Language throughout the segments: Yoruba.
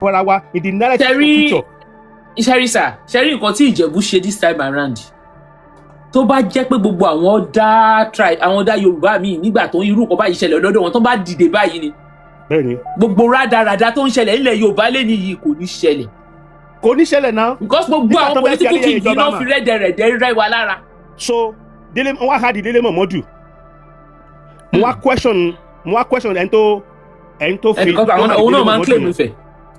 fara wa in the narrative future. Sherry nǹkan tí Ìjẹ̀bú ṣe this time around tó bá jẹ́ pé gbogbo àwọn ọ̀dà Yorùbá míì nígbà tó ń irú nǹkan báyìí ṣẹlẹ̀ lọ́dọ̀ wọn tó bá dìde báyìí ni bẹ́ẹ̀ni gbogbo rádaràda tó ń ṣẹlẹ̀ nílẹ̀ Yorùbá lé ní yìí kò ní ṣẹlẹ̀ náà because gbogbo àwọn political king yìí náà fi rẹ́dẹ̀rẹ̀dẹ̀ rẹ́ wa lára. So Dele wọ́n á di Dele Momodu mo wá question ẹni tó fi òun náà máa ń claim Ifẹ̀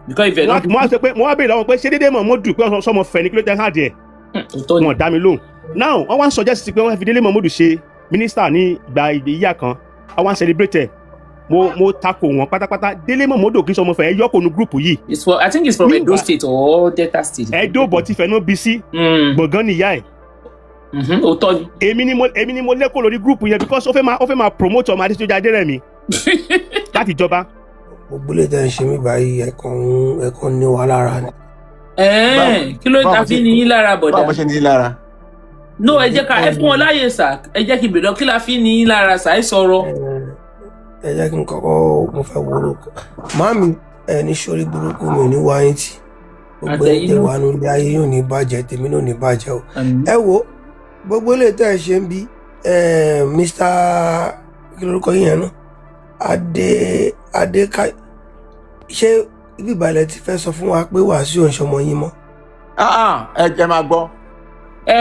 because Ifẹ̀ náà. mo wá sọ pé mo wá béèrè lọ́wọ́ pé ṣé Dele Momodu pé sọmọ fẹ́ ni kí ló tẹ́ hàn díẹ̀ wọn dá mi lóhùn. Now wọ́n wá ń suggest pé wọ́n fi Dele Momodu ṣe minister ní ìgbà ìyá kan wọ́n wá ń celebrate mo tako wọn pátápátá. Dele Momodu kì í sọmọ fẹ́ yọkọ nu group yìí. I think it's from Edo State or Delta State. Edo but Ifẹ̀ no bí sí gbọ̀ngàn nìyá ẹ̀. Òótọ́ ni. èmi ni mo lẹ́kọ̀ọ́ lórí group yẹn because ó fẹ́ máa promote ọmọ Adéṣojú Adérẹ̀mí láti jọba. Gbogbo lè tẹ́ ń ṣe mí báyìí ẹ̀kan ní wa lára ni. Kí ló ta fi ní yín lára bọ̀dá? Báwo ṣe ní yín lára? No, ẹ jẹ́ ká ẹ fún wọn láyè sà, ẹ jẹ́ kí n bèrè kí la fi ní yín lára sà, ẹ sọ̀rọ̀. Ẹ jẹ́ kí n kọ́kọ́ mo fẹ́ wúro. Màámi ẹni sórí burúkú mi ò ní wáyé tì. Gbogbo ètè wa ní ilé ayé yóò ní bàjẹ́ tèmi náà ní bàjẹ́ o. Ẹ wo gbogbo lè tẹ́ ẹ ṣe ń bí Mr. kí lórúkọ yín yẹn náà Adéka ṣé ibi ìbàlẹ̀ ti fẹ́ sọ fún wa pé Wasiu ọ̀ṣọ́mọ yín mọ́. Ẹ jẹ́ máa gbọ́.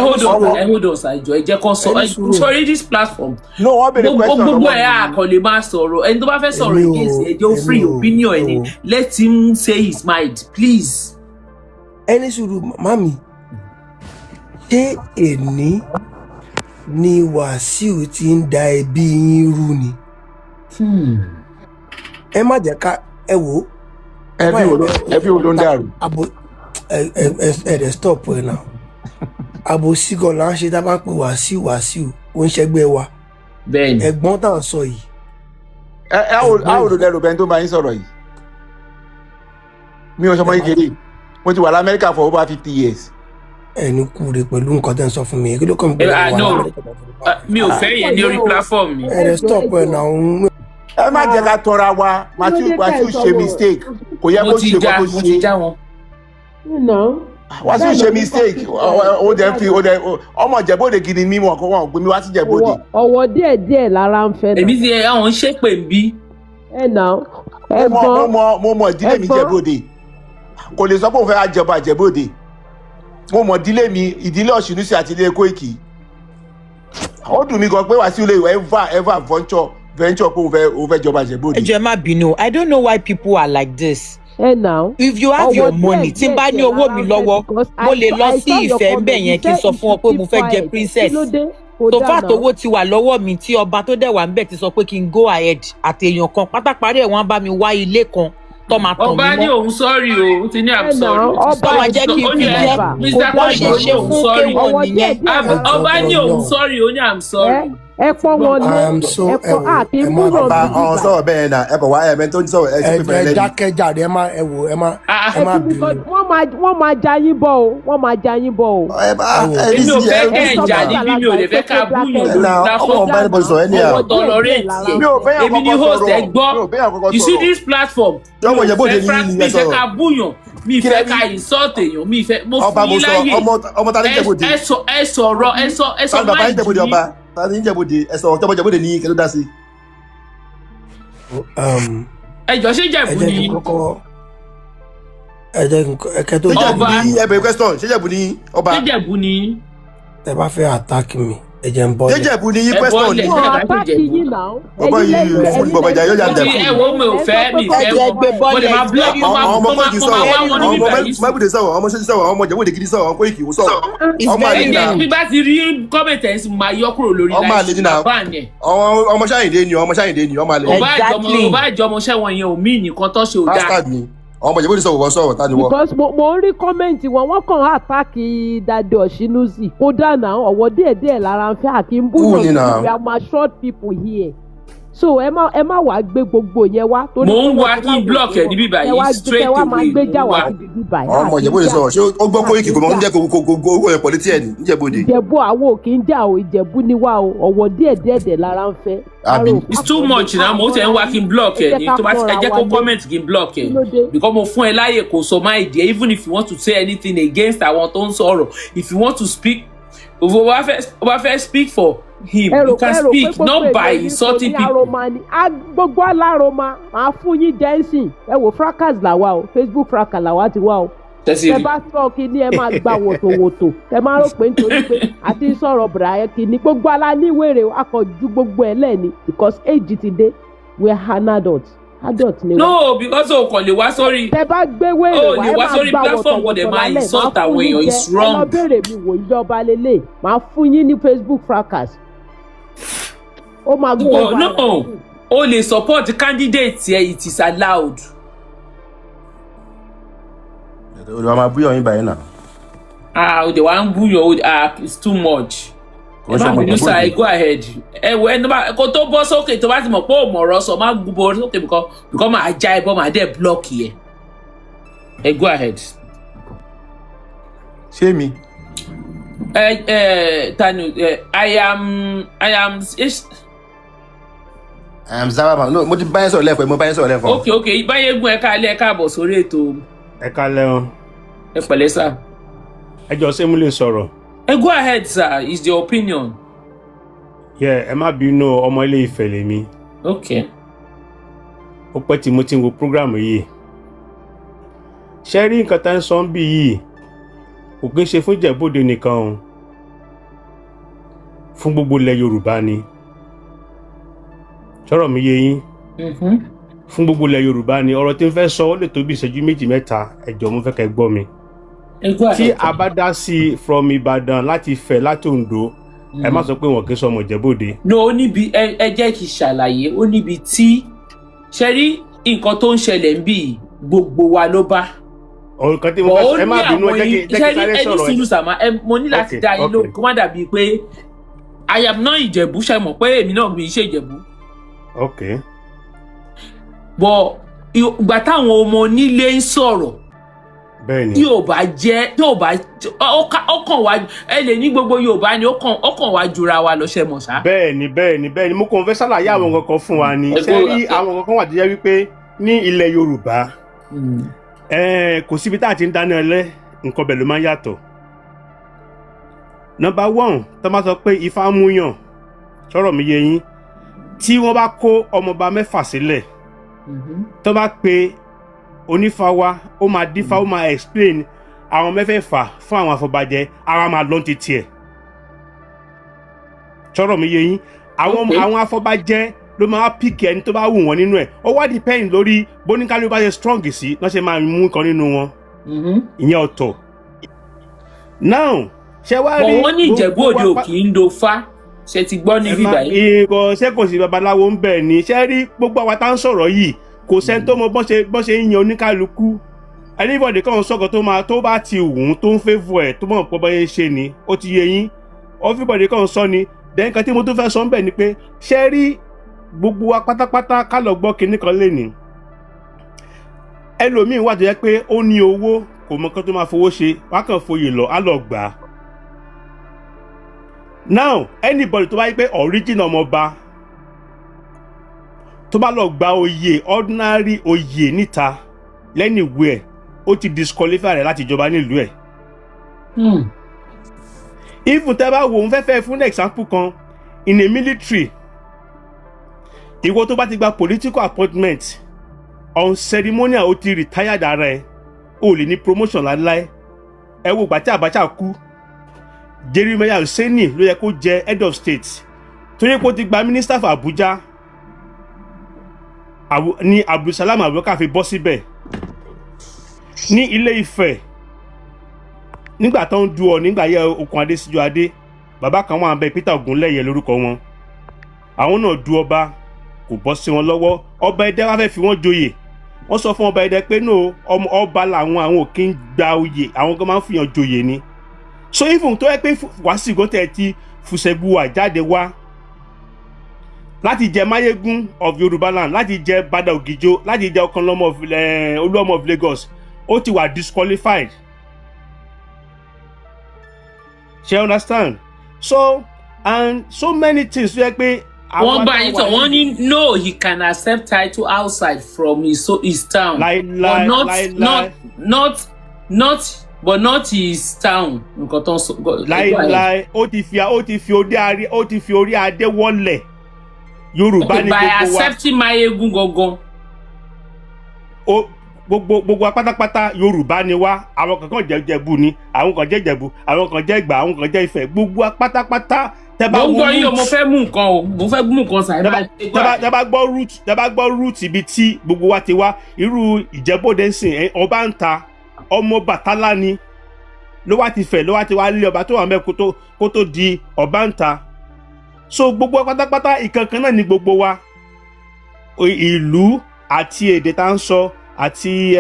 Hold on sir, ẹ jẹ́ kó sọ sorry this platform. No, wọ́n bèrè question. Gbogbo kò lè máa sọ̀rọ̀ ẹni tó bá fẹ́ sọ̀rọ̀ against ẹ jẹ́ free opinion ẹni let him say his mind please. Ẹni sùúrù mami ṣé èní ni Wasiu ti ń da ẹbí yín rú ni. Ẹ má jẹ́ ká ẹ wò. Ẹbí wo ló ń dàrú. Ẹ stop ẹ náà. Àbòsí gan la ń ṣe tá a bá ń pè Wasiu ó ń ṣẹgbẹ́ wa. Bẹ́ẹ̀ni. Ẹ̀gbọ́n tá à ń sọ yìí. Àwọn olùdẹrù bẹ́ẹ̀ tó máa ń sọ̀rọ̀ yìí. Mi ò sọmọ ìkéde. Mo ti wà l'Amẹ́ríkà for over 50 years. Ẹni kúre pẹ̀lú nǹkan tẹ́ ń sọ fún mi. Kí ló kàn mí mi ò fẹ́ yẹn ní orí platform mi. Ẹ stop ẹ náà. Ẹ má jẹ́ ká tọra wa. Wasiu ṣe mistake. Kò yẹ kó ṣe kó mo ti já wọn. Wasiu ṣe mistake. Ó dẹ̀ fi ọmọ Ìjẹ̀bú-Òde gidi mímọ̀ kó wọ́n gbé mi wá sí Ìjẹ̀bú-Òde. Ọwọ́ díẹ̀ lára ń fẹ́ náà. Èmi ti àwọn ń ṣépè ń bí. Mo mọ ìdílé mi Ìjẹ̀bú-Òde. Kò lè sọ pé òun fẹ́ àjọba Ìjẹ̀bú-Òde. Mo mọ ìdílé mi ìdílé Ọ̀ṣunúsì àti ilé Kóìkì. Ó dùn mí gan pé Wasiu lè ever venture pé òun fẹ́ jọba Ìjẹ̀bú-Òde. Ẹ jọ̀ọ́ má bínú, I don't know why people are like this. Now, if you have your money tí n bá ní owó mi lọ́wọ́ mo lè lọ sí Ifẹ̀ ń bẹ̀ yẹn kí n sọ fún ọ pé mo fẹ́ jẹ princess tó fà tówó ti wà lọ́wọ́ mi tí ọba tó dẹ̀ wà ń bẹ̀ ti sọ pé kí n go ahead àti èèyàn kan pátáparí ẹ̀ wọ́n bá mi wá ilé kan tó máa tàn mí mọ́. Ọba ní òun sọ́ọ̀rì o ó ti ní I'm sorry. Ọba jẹ́ kí n fi jẹ́ kó ṣe ṣe fún kéwọ́n nìyẹn. Ọba ní òun sọ́ọ̀rì ó ní I'm sorry. Ẹ pọ́n wọn lé ẹ pọ́n àti múlò bíbí. Ọ̀hún sọ̀rọ̀ bẹ́ẹ̀ náà ẹ kọ̀ wá ẹ̀mẹ́ tó ń sọ̀rọ̀ ẹ ti pè fẹ́ lẹ́yìn. Ẹ jákèjádé ẹ má bínú. Wọ́n máa já yín bọ̀ o wọ́n máa já yín bọ̀ o. Èmi ò fẹ́ kẹ́ ẹ̀ jà níbí mi ò lè fẹ́ ká búyàn lórí platform tolerate yẹ èmi ni host ẹ gbọ́ you see this platform mi fẹ́ ká búyàn mi fẹ́ ká insult èèyàn mi fẹ́ mo fún yín láyè ẹ sọ̀rọ̀ ẹ sọ máìkì yìí. Tani Ìjẹ̀bú-Òde ẹ sọ ọjọ́ Ìjẹ̀bú-Òde ní kẹ́ló dá sí. Ẹjọ́ ṣé Ìjẹ̀bú ni. Ẹ jẹ́ kẹ́ tó Ọba ẹ bẹ̀rẹ̀ question ṣé Ìjẹ̀bú ni ọba. Ṣé Ìjẹ̀bú ni. Tẹ́ bá fẹ́ attack mi ẹ jẹ́ ń bọ́. Ṣé Ìjẹ̀bú ni question ni. Attack yín náà. Bàbá yìí fún bàbá ìjà yóò yà ń dẹ̀kun. Ẹ wo mi ò fẹ́ mi fẹ́ mo lè máa block ọmọ Kóìkì sọ̀rọ̀ ọmọ Mẹ́bùdé sọ̀rọ̀ ọmọ Ṣẹ́ṣí sọ̀rọ̀ ọmọ Ìjẹ̀bú-Òde gidi sọ̀rọ̀ ọmọ Kóìkì sọ̀rọ̀ ọmọ àlejò. Bí bá ti rí kọ́mẹ̀tẹ̀nsì máa yọ kúrò lórí láìsí bàbá yẹn. Ọmọ Ṣáyìndé ni ọmọ àlejò. Ọba àjọmọṣẹ́ wọn yẹn ò mí nìkan tó ṣe ò dáa. Ọmọ Ìjẹ̀bú-Òde sọ̀rọ̀ wọ́n sọ̀rọ̀ tani wọ́n. Because mo ń rí kọ́mẹ̀ntì wọ́n kàn àtàkì Dade Ọ̀ṣínúsì ó dáná ọ̀wọ́ díẹ̀ lára ń fẹ́ àkí ń búyàn we are my short people here so ẹ má wá gbé gbogbo yẹn wá. mo ń wá kí block ẹ níbí báyìí straight away máa gbé jà wá síbi bíbá yìí. ọmọ Ìjẹ̀bú lè sọ ṣé ó gbọ́ Koiki kò mọ̀ ń jẹ́ kó yẹ pọ̀lítì ẹ̀ ní Ìjẹ̀bú de. Ìjẹ̀bú àwọn ò kì í jà o Ìjẹ̀bú ni wá o ọ̀wọ̀ díẹ̀díẹ̀ lára ń fẹ́. It's too much na mo tẹ̀ ń wá kí n block ẹ ní tó bá ti ẹ jẹ́ kó comment kí n block ẹ because mo fún ẹ láyè kó sọ má ìdí even if you want to say anything against àwọn tó ń sọ̀rọ̀ if you want to speak o bá fẹ́ speak for him you can speak not by insulting people. gbogbo alároma máa fún yín jẹ́nsìn ẹ wò fracas làwa o Facebook fracas làwa ti wá o ẹ bá sọ kínní ẹ máa gba wòtòwòtò ẹ máa rò pé nítorí pé àti sọ̀rọ̀ bìrà kínní gbogbo aláníwèrè akọ̀jú gbogbo ẹ̀ lẹ́ni because age ti dé we are an adult ni wa. No, because o kàn lè wá sórí. tẹ bá gbé wèrè wá ẹ máa gba wòtòwòtò lálẹ́ máa fún yín jẹ ẹ lọ béèrè mi wò ìjọba lélẹ̀ máa fún yín ní Facebook fracas. ó máa gbọ́ no o lè support candidate ẹ it is allowed. olùwà máa búyọ̀ yín báyìí náà. o de wa ń búyọ̀ it's too much. ẹ má bínú sáà go ahead. ẹ wọ ẹnu kó tó bọ́ sókè tó bá ti mọ̀ pé ò mọ̀rọ̀ sọ má gbúbọ̀ sókè because máa já ẹbọ máa dẹ̀ block yẹ. ẹ go ahead. ṣé mi. Tanu I am Zarama no mo ti bá yín sọ̀rọ̀ lẹ́fọ̀ọ́ okay báyé gún ẹ káàbọ̀ sórí ètò. ẹ kálẹ́ o. ẹ pẹ̀lẹ́ sà. ẹ jọ ṣé mo lè sọ̀rọ̀. Go ahead sir, it's your opinion. Ẹ má bínú ọmọ Ileife lèmi. Okay. Ó pẹ́ tí mo ti ń wo program yìí. Ṣé rí nǹkan tá ń sọ bí yìí kò kí ń ṣe fún Ìjẹ̀bú-Òde nìkan o. Fún gbogbo ilẹ̀ Yorùbá ni. Sọ̀rọ̀ mi yé yín. Fún gbogbo ilẹ̀ Yorùbá ni ọ̀rọ̀ tí ń fẹ́ sọ ó lè tó bí ìṣẹ́jú méjì mẹ́ta ẹ jọ̀ọ́ mo fẹ́ kẹ́ gbọ́ mi. Tí a bá dá sí from Ìbàdàn láti Ifẹ̀ láti Oǹdó ẹ má sọ pé wọn kì í sọ ọmọ Ìjẹ̀bú-Òde. No ó níbi ẹ jẹ́ kí ṣàlàyé ó níbi tí ṣe rí nǹkan tó ń ṣẹlẹ̀ ń bì gbogbo wa ló bá. Nǹkan tí mo fẹ́ ẹ má bínú ẹ jẹ́ kí sáré sọ̀rọ̀ ẹni sùúrù sàmá mo ní láti dá yín lóhùn kó má dàbí pé I am not Ìjẹ̀bú ṣe mọ̀ pé èmi náà mi ṣe Ìjẹ̀bú. Okay. Bọ̀ ìgbà táwọn ọmọ onílé ń sọ̀rọ̀ tí ò bá ọkàn wa ẹ lè ní gbogbo Yorùbá ni ọkàn wa jura wa lọ ṣe mọ̀ sá. bẹ́ẹ̀ni mo kàn fẹ́ ṣàlàyé àwọn kankan fún wa ni ṣé rí àwọn kankan wà tó jẹ́ wípé ní ilẹ̀ Yorùbá kò síbi tá a ti ń dáná ẹlẹ́ nǹkan bẹ̀ ló máa ń yàtọ̀. Number 1 tó máa sọ pé Ifá múyàn sọ̀rọ̀ mi yé yín tí wọ́n bá kó ọmọọba mẹ́fà sílẹ̀ tó bá pe onífá wa ó máa dífá ó máa explain àwọn mẹ́fẹ̀ẹ̀fà fún àwọn afọbajẹ ara máa lọ́n ti tiẹ̀ sọ̀rọ̀ mi yé yín àwọn afọbajẹ ló máa pìkì ẹni tó bá wù wọ́n nínú ẹ̀ ó wá depend lórí bóníkálù bá ṣe strong sí lọ́ ṣe máa mú kan nínú wọn ìyẹn ọ̀tọ̀. Now ṣé wá rí wọ́n ní Ìjẹ̀bú-Òde ò kì í do fá ṣe ti gbọ́ ní bíbá yìí. ṣé kò sí babaláwo ń bẹ̀ ni ṣé rí gbogbo àwa tá ń sọ̀rọ̀ yìí kò sẹ́ni tó mọ bọ́n ṣe ń yan oníkálukú anybody kan sọ̀kọ̀ tó bá ti wù ú tó ń favour ẹ̀ tó mọ̀ pọ̀ bọ́yẹ ṣe ni ó ti yé yín everybody kan sọ ni then nǹkan tí mo tún fẹ́ sọ ń bẹ̀ ni pé ṣé rí gbogbo wa pátápátá ká lọ gbọ́ kinní kan lénìí ẹlòmíín wà tó yẹ pé ó ní owó kò mọ nǹkan tó máa fowó ṣe wá kàn foyè lọ á lọ gbà á. Now anybody tó bá yí pé original ọmọọba tó bá lọ gba oyè ordinary oyè níta lẹ́nìwẹ̀ẹ́ ó ti disqualify rẹ̀ láti jọba nílùú ẹ̀. Even tẹ́ bá wo òun fẹ́fẹ́ fún example kan in a military ìwọ tó bá ti gba political appointment on ceremonial ó ti retired ara ẹ̀ ó lè ní promotion láíláí. Ẹ wo ìgbà tí Abacha kú Jeremiah Hussaini ló yẹ kó jẹ head of state torí pé ó ti gba minister for Abuja ní Abdulsalam Abubakar fi bọ́ síbẹ̀ ní Ilé-Ifẹ̀ nígbà tó ń du ọ nígbà yẹ Okun Adé Síjú Adé bàbá kan wà ń bẹ Peter Ogunleye lórúkọ wọn àwọn náà du ọba kò bọ́ sí wọn lọ́wọ́ ọba Ẹdẹ wá fẹ́ fi wọ́n joyè wọ́n sọ fún ọba Ẹdẹ pé no ọba làwọn ò kí ń gba oyè àwọn kan máa ń fìyàn joyè ni so even tó yẹ pé Wasiu gòtẹ́ ti Fùsẹ̀gbùwà jáde wá láti jẹ Mayegun of Yorùbá land, láti jẹ Bada Ogijo, láti jẹ Ọ̀kanlọ́mọ Olúọmọ of Lagos, ó ti wà disqualified. She understand? So and so many things where pé one by it one no he can accept title outside from his town, but not his town. Láíláí ó ti fi orí adé wọlẹ̀. Yorùbá ni by accepting Mayegun gangan. Gbogbo pátápátá Yorùbá ni wá, àwọn kankan jẹ́ Ìjẹ̀bú ni, àwọn kan jẹ́ Ìjẹ̀bú, àwọn kan jẹ́ Ìgbà, àwọn kan jẹ́ Ifẹ̀, gbogbo pátápátá tẹ́ bá wo root. Mo fẹ́ mú nǹkan sáré. Tẹ́ bá gbọ́ root ibi tí gbogbo wa ti wá, irú Ìjẹ̀bú-Òde ńsìn ọba ń ta ọmọ Bàtálá ni ló wá ti fẹ̀, ló wá ti wá lé ọba tó wà mẹ́ kó tó di ọba ń ta. So gbogbo pátápátá ìkankan náà ni gbogbo wa, ìlú àti èdè tá ń sọ àti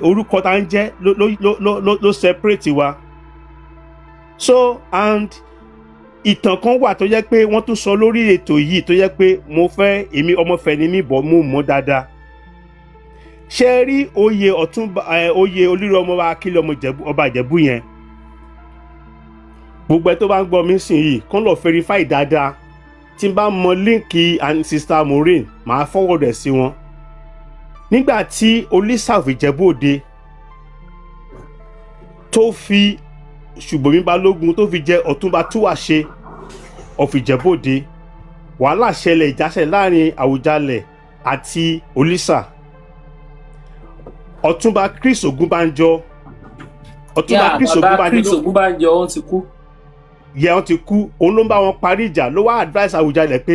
orúkọ tá ń jẹ́ ló separate wa. So and ìtàn kan wà tó jẹ́ pé wọ́n tún sọ lórí ètò yìí tó jẹ́ pé mo fẹ́ èmi ọmọfẹ́ ni mí bọ̀ mo mọ̀ dáadáa. Ṣé rí oyè Ọ̀túnba oyè olórí ọmọ wa Akílẹ̀ ọba Ìjẹ̀bú yẹn, gbogbo ẹ tó bá ń gbọ́ mi sìn yìí kàn lọ verify dáadáa. Tí n bá mọ líǹkì and sister Maureen màá forward ẹ̀ sí wọn. Nígbà tí Olísà of Ìjẹ̀bú-Òde tó fi Ṣùbọ́mi Balógun tó fi jẹ Ọ̀túnba Túwàṣe of Ìjẹ̀bú-Òde, wàhálà ṣẹlẹ̀ ìjàṣẹ̀ láàrin Àwùjalẹ̀ àti Olísà. Ọ̀túnba Chris Ògúnbánjọ wọ́n ti kú. Wọ́n ti kú. Òun ló ń bá wọn parí ìjà, ló wá advice Àwùjalẹ̀ pé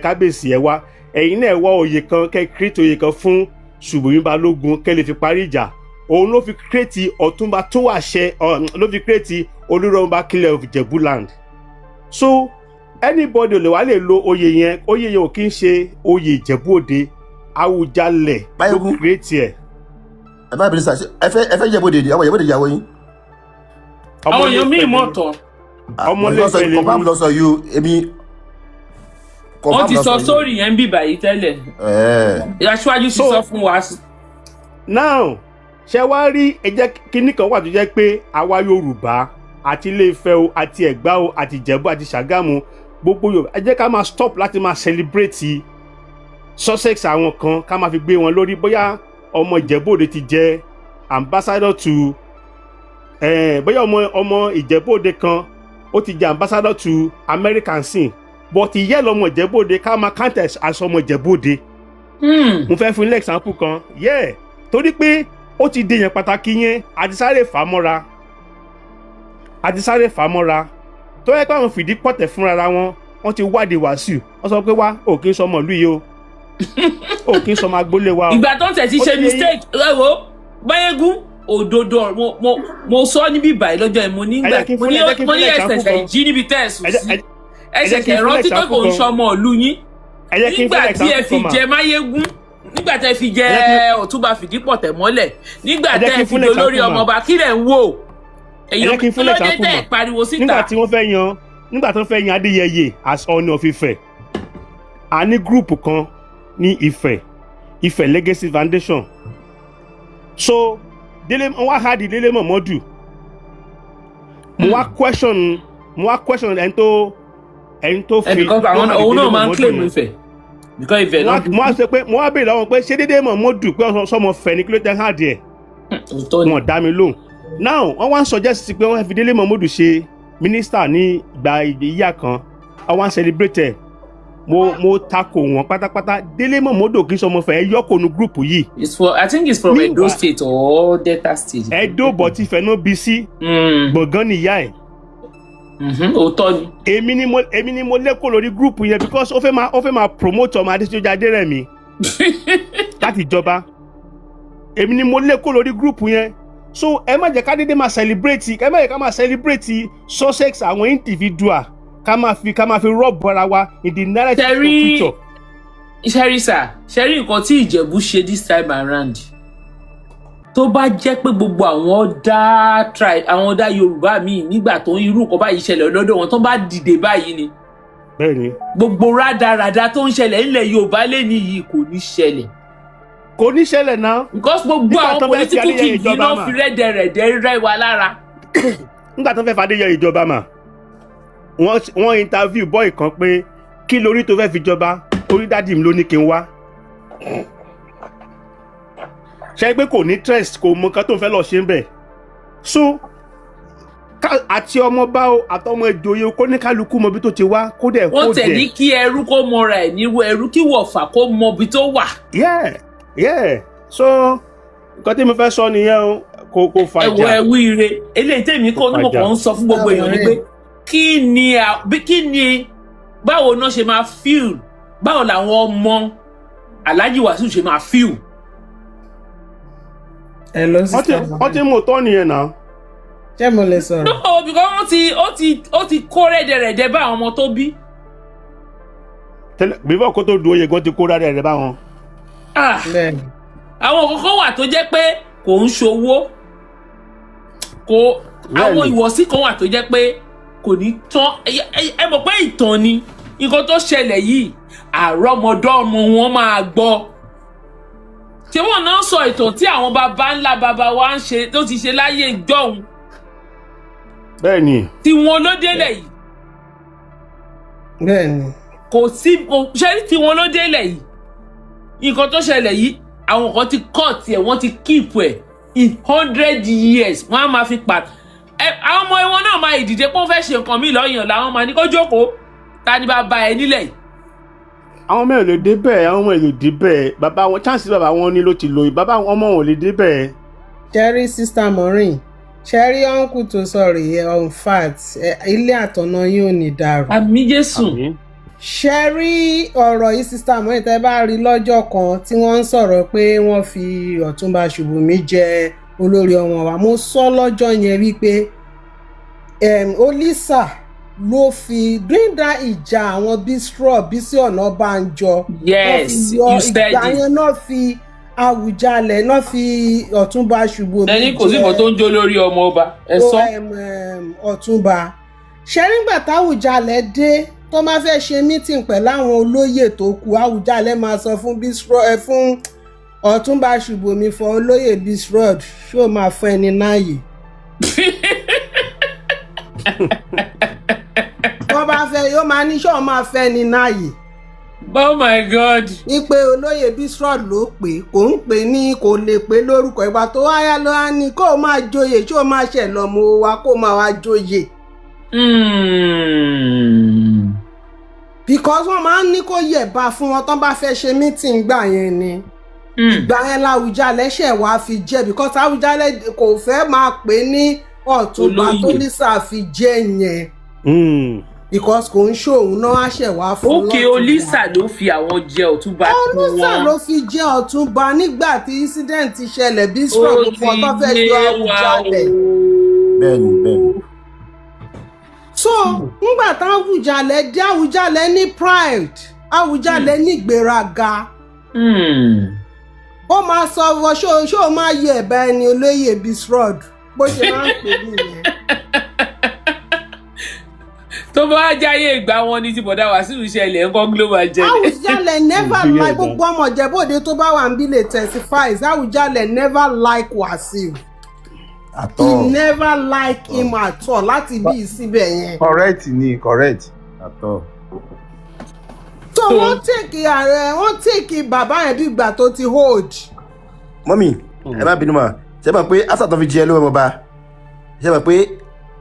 kábíyèsí ẹ wá, ẹ̀yin náà wá oyè kan kẹ́ create oyè kan fún Ṣùbọ́mi Balógun kẹ́ lè fi parí ìjà. Òun ló fi create Ọ̀túnba Túwàṣe, ló fi create olórí ọmọ Akílẹ̀ of Ìjẹ̀bú land. So anybody lè wá lè lo oyè yẹn ò kí ń ṣe oyè Ìjẹ̀bú-Òde, Àwùjalẹ̀ ló create ẹ̀. Ẹ bá bẹ̀rẹ̀ sá, ẹ fẹ́ Ìjẹ̀bú-Òde, àwọn Ìjẹ̀bú-Òde ìyàwó yín. Àwọn èèyàn míì mọ̀tọ̀. Ọmọlẹ́fẹ̀ lè confam lọ sọ yóò èmi. Wọ́n ti sọ sórí yẹn bí báyìí tẹ́lẹ̀. Aṣáájú ti sọ fún wa. Now ṣe wá rí ẹjẹ́ kíní kan wà tó jẹ́ pé àwa Yorùbá àti Ilé-Ifẹ̀ o àti Ẹ̀gbá o àti Ìjẹ̀bú àti Ṣàgámù gbogbo Yorùbá ẹ jẹ́ ká máa stop láti máa celebrate success àwọn kan ká máa fi gbé wọn lórí. Bóyá ọmọ Ìjẹ̀bú-Òde ti jẹ́ ambassador to bóyá ọmọ Ìjẹ̀bú-Òde kan ó ti jẹ́ ambassador to American sin, but ìyẹ́ lọmọ Ìjẹ̀bú-Òde ká máa count as ọmọ Ìjẹ̀bú-Òde. Mo fẹ́ fún ilé example kan, torí pé ó ti dèyàn pàtàkì yẹn àti sáré fà mọ́ra tó yẹ pé àwọn fìdí pọ̀tẹ̀ fúnra wọn ti wádìí Wasiu, wọ́n sọ pé wá ò kí ń sọmọ ìlú yìí o, ò kí ń sọmọ agboolé wa o. Ìgbà tó ń tẹ̀ sí ṣe mistake ẹ̀wọ̀ Mayegun òdodo mo sọ níbí báyìí lọ́jọ́ yìí mo ní ẹsẹ̀ jí níbi tẹ́ẹ̀sù sí ẹsẹ̀ kẹ̀rọ tí kò ń sọmọ ìlú yín nígbà tí ẹ fi jẹ Mayegun, nígbà tẹ́ fi jẹ Ọ̀túnba Fìdípọ̀tẹ̀ mọ́lẹ̀, nígbà tẹ́ fi dolórí ọmọọba kí lẹ̀ ń wò èyàn kí ló dé tẹ́ pariwo síta. Nígbà tí wọ́n fẹ́ yan Adéyẹyè as Ọọ̀ni of Ifẹ̀, a ní gúrùpù kan ní Ifẹ̀ Legacy Foundation. So Dele wọ́n wá hard Dele Momodu, mo wá question ẹni tó fi because òun náà máa ń claim Ifẹ̀ because Ifẹ̀ náà. Mo wá sọ pé mo wá béèrè lọ́wọ́ pé ṣé Dele Momodu pé sọmọ fẹ́ ni kí ló tẹ́ hard ẹ̀. Wọ́n dá mi lóhùn. Now wọ́n wá suggest pé wọ́n fi Dele Momodu ṣe minister ní ìgbà ìyá kan, wọ́n wá celebrate. Mo tako wọn pátápátá. Dele Momodu kì í sọmọ fẹ́ yọkọ nu group yìí. I think it's from Edo State or Delta State. Edo but Ifẹ̀ no bí sí. Gbọ̀ngàn nìyá ẹ̀. Òótọ́ ni. Èmi ni mo lẹ́kọ̀ọ́ lórí group yẹn because ó fẹ́ máa promote ọmọ Adéṣojú Adérẹ̀mí láti ìjọba. Èmi ni mo lẹ́kọ̀ọ́ lórí group yẹn. So ẹ má jẹ́ ká dédé máa celebrate, ẹ má jẹ́ ká máa celebrate success àwọn individual ká máa fi rub ara wa in the narrative of future. Ṣẹ́rí nǹkan tí Ìjẹ̀bú ṣe this time around tó bá jẹ́ pé gbogbo àwọn ọ̀dà Yorùbá míì nígbà tó ń irú nǹkan báyìí ṣẹlẹ̀ lọ́dọ̀ wọn tó bá dìde báyìí ni bẹ́ẹ̀ni. gbogbo rádaràda tó ń ṣẹlẹ̀ nílẹ̀ Yorùbá lẹ́ni yìí kò ní ṣẹlẹ̀. kò ní ṣẹlẹ̀ náà. because gbogbo àwọn political kìdí náà fi rẹ́dẹ̀rẹ̀dẹ̀ rẹ́ wa lára. nígbà tó fẹ́ fàdéyẹ ìjọba mà wọ́n interview boy kan pé kí lórí tó fẹ́ fi jọba orí dádì mi ló ní kí n wá. ṣe pé kò ní trust kò mọ nǹkan tó ń fẹ́ lọ ṣe ń bẹ̀. so àti ọmọọba o àtọmọ ìjòyè kó ní kálukú mọ ibi tó ti wá kó dẹ̀ kó dẹ̀. wọ́n tẹ̀ ní kí ẹrú kó mọra ẹ̀ nírú ẹrú kí wọ̀fà kó mọ ibi tó wà. so nǹkan tí mo fẹ́ sọ nìyẹn o kò fàjà. ẹ̀wọ̀ ẹ̀wú ire eléyìí tèmi kó onímọ̀ kan ń sọ fún gbogbo èèyàn ni pé kí ni báwo náà ṣe máa feel báwo làwọn ọmọ Alhaji Wasiu ṣe máa feel. ẹ lọ sí wọ́n ti mú tọ́ nìyẹn náà. ṣé mo lè sọ̀rọ̀. no because ó ti kó rẹ́dẹ̀rẹ̀dẹ̀ bá àwọn ọmọ tó bí. bíbọ̀ kó tó du oyè gan ti kó rẹ́dẹ̀rẹ̀dẹ̀ bá wọn. àwọn kankan wà tó jẹ́ pé kò ń ṣòwò àwọn ìwọ̀sí kan wà tó jẹ́ pé kò ní tán ẹ mọ̀ pé ìtàn ni nǹkan tó ṣẹlẹ̀ yìí àrọ́mọdọ́mọ wọn máa gbọ́. ṣé wọn náà sọ ìtàn tí àwọn baba ńlá baba wa ń ṣe tó ti ṣe láyé ìjọ́un. bẹ́ẹ̀ni. tí wọn ló délẹ̀ yìí. bẹ́ẹ̀ni. kò sí ṣẹ́rí tí wọn ló délẹ̀ yìí nǹkan tó ṣẹlẹ̀ yìí àwọn kan ti cut ẹ̀ wọ́n ti keep ẹ̀ in 100 years wọ́n á máa fi pa àwọn ọmọ wọn náà máa ìdìde pé wọ́n fẹ́ ṣe nǹkan míì lọ́yàn làwọn máa ní kó jókòó ta ni bàbá ẹ nílẹ̀ yìí. àwọn ọmọ ẹ lè dé bẹ́ẹ̀ àwọn ọmọ ẹ lè dé bẹ́ẹ̀ bàbá wọn chance bàbá wọn ní ló ti lò yìí bàbá ọmọ wọn lè dé bẹ́ẹ̀. ṣẹ́rí sista Maureen ṣẹ́rí uncle tó sọ̀rọ̀ yẹ on fact ilé àtọ̀nà yóò ní dàrú. àmín Jésù. ṣẹ́rí ọ̀rọ̀ yìí sista Maureen tẹ́ bá rí lọ́jọ́ kan tí wọ́n ń sọ̀rọ̀ pé wọ́n fi Ọ̀túnba Ṣùbọ́mi jẹ olórí ọmọ wa mo sọ lọ́jọ́ yẹn wípé Olisa ló fi during that ìjà àwọn Bísí Ọ̀nàbànjọ yes you said it ìgbà yẹn náà fi Àwùjalẹ̀ náà fi Ọ̀túnba Ṣùbọ́mi jẹ ẹni kò sí nǹkan tó ń jó lórí ọmọ ọba ẹ sọ. Ọ̀túnba ṣẹ́rìngbà táwùjalẹ̀ dé tó máa fẹ́ ṣe meeting pẹ̀lú àwọn olóyè tó kù Àwùjalẹ̀ máa sọ fún Ọ̀túnba Ṣùbọ́mi fún olóyè Bisrod ṣó máa fún ẹni náàyè. wọ́n bá fẹ́ yóò máa ní ṣó máa fẹ́ ẹni náàyè. Oh my God. ipe olóyè Bisrod ló pè kò ń pè ní kò lè pè lórúkọ ìgbà tó wáyá ló á ní kó máa joyè ṣó máa ṣẹ̀ lọ́mọ wa kó máa wá joyè. because wọ́n máa ń ní kó yẹ̀bá fún wọn tán bá fẹ́ ṣe meeting gbà yẹn ni. ìgbà yẹn l'Àwùjalẹ̀ ṣẹ̀ wá fi jẹ́ because Àwùjalẹ̀ kò fẹ́ máa pè ní Ọ̀túnba tó Olisa fi jẹ́ yẹn. because kò ń ṣòun náà á ṣẹ̀ wá fún òkè Olisa ló fi àwọn jẹ Ọ̀túnba fún wọn. Olisa ló fi jẹ́ Ọ̀túnba nígbà tí incident ṣẹlẹ̀ bí strong kan tó fẹ́ yọ Àwùjalẹ̀. bẹ́ẹ̀ni. so ngbà tá Àwùjalẹ̀ dé Àwùjalẹ̀ ní pride Àwùjalẹ̀ ní ìgbéraga. ó máa sọ wọ ṣó máa yẹ ẹ̀bá ẹni olóyè Bisrod bó ṣe máa ń pè nìyẹn. tó bá jáyé ìgbà wọn ní ti bọ̀dá Wasiu ṣẹlẹ̀ nǹkan global jẹ́. Àwùjalẹ̀ never like gbogbo ọmọ Ìjẹ̀bú-Òde tó bá wà ń bí lè testifies Àwùjalẹ̀ never like Wasiu. He never like him at all láti bí síbẹ̀ yẹn. correct at all. so wọ́n tèkì bàbá yẹn bí ìgbà tó ti hold. mọ́mí ẹ má bínú mà ṣe mọ̀ pé asa tó fi jẹ lówó ọba ṣe mọ̀ pé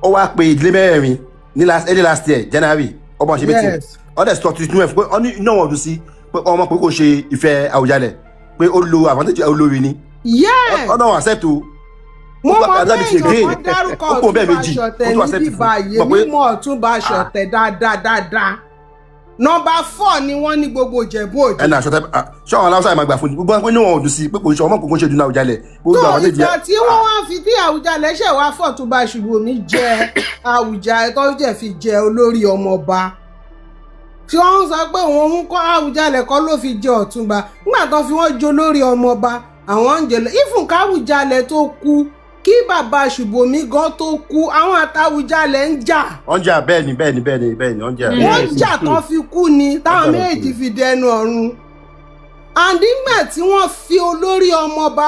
ó wá pe ìdílé mẹ́rin ní early last year January ọmọ ṣe meeting ọdẹ sọ tuntun ẹ fún pé ọ ní iná wọn dùn sí pé ọmọ pé kò ṣe ìfẹ́ Àwùjalẹ̀ pé ó lo advantage olórí ni. ọdọ wọn accept o. mo mọ bẹ́ẹ̀ ìjọba dárúkọ Ọ̀túnba Ṣọ̀tẹ̀ níbi báyìí mímọ̀ Ọ̀túnba Ṣọ̀tẹ̀ dáadáa. Number 4 ni wọ́n ní gbogbo Ìjẹ̀bú-Òde. ẹnà ṣọ́wọ́n aláwọ̀sá ìmàgbà fún gbogbo pé níwọ̀n ọdún sí pé kò ṣe ọmọ kò ṣe dùn Àwùjalẹ̀. tó ìgbà tí wọ́n wá fi tí Àwùjalẹ̀ ṣẹ̀ wá fọ̀túnba Ṣùbọ́mi jẹ Àwùjalẹ̀ tó jẹ́ fi jẹ olórí ọmọọba. tí wọ́n sọ pé òun ń kọ́ Àwùjalẹ̀ kọ́ ló fi jẹ Ọ̀túnba nígbà tó fi wọ́n jẹ olórí ọmọọba àwọn ń jẹ lọ. ìfún káwùjalẹ̀ tó kú kí bàbá Ṣùbọ́mi gan tó kú àwọn àtàwùjalẹ̀ ń jà. wọ́n jà bẹ́ẹ̀ ni wọ́n jà. wọ́n jà tán fi kú ni táwọn méjì fi dẹnu ọ̀run. àdíngbà tí wọ́n fi olórí ọmọ ọba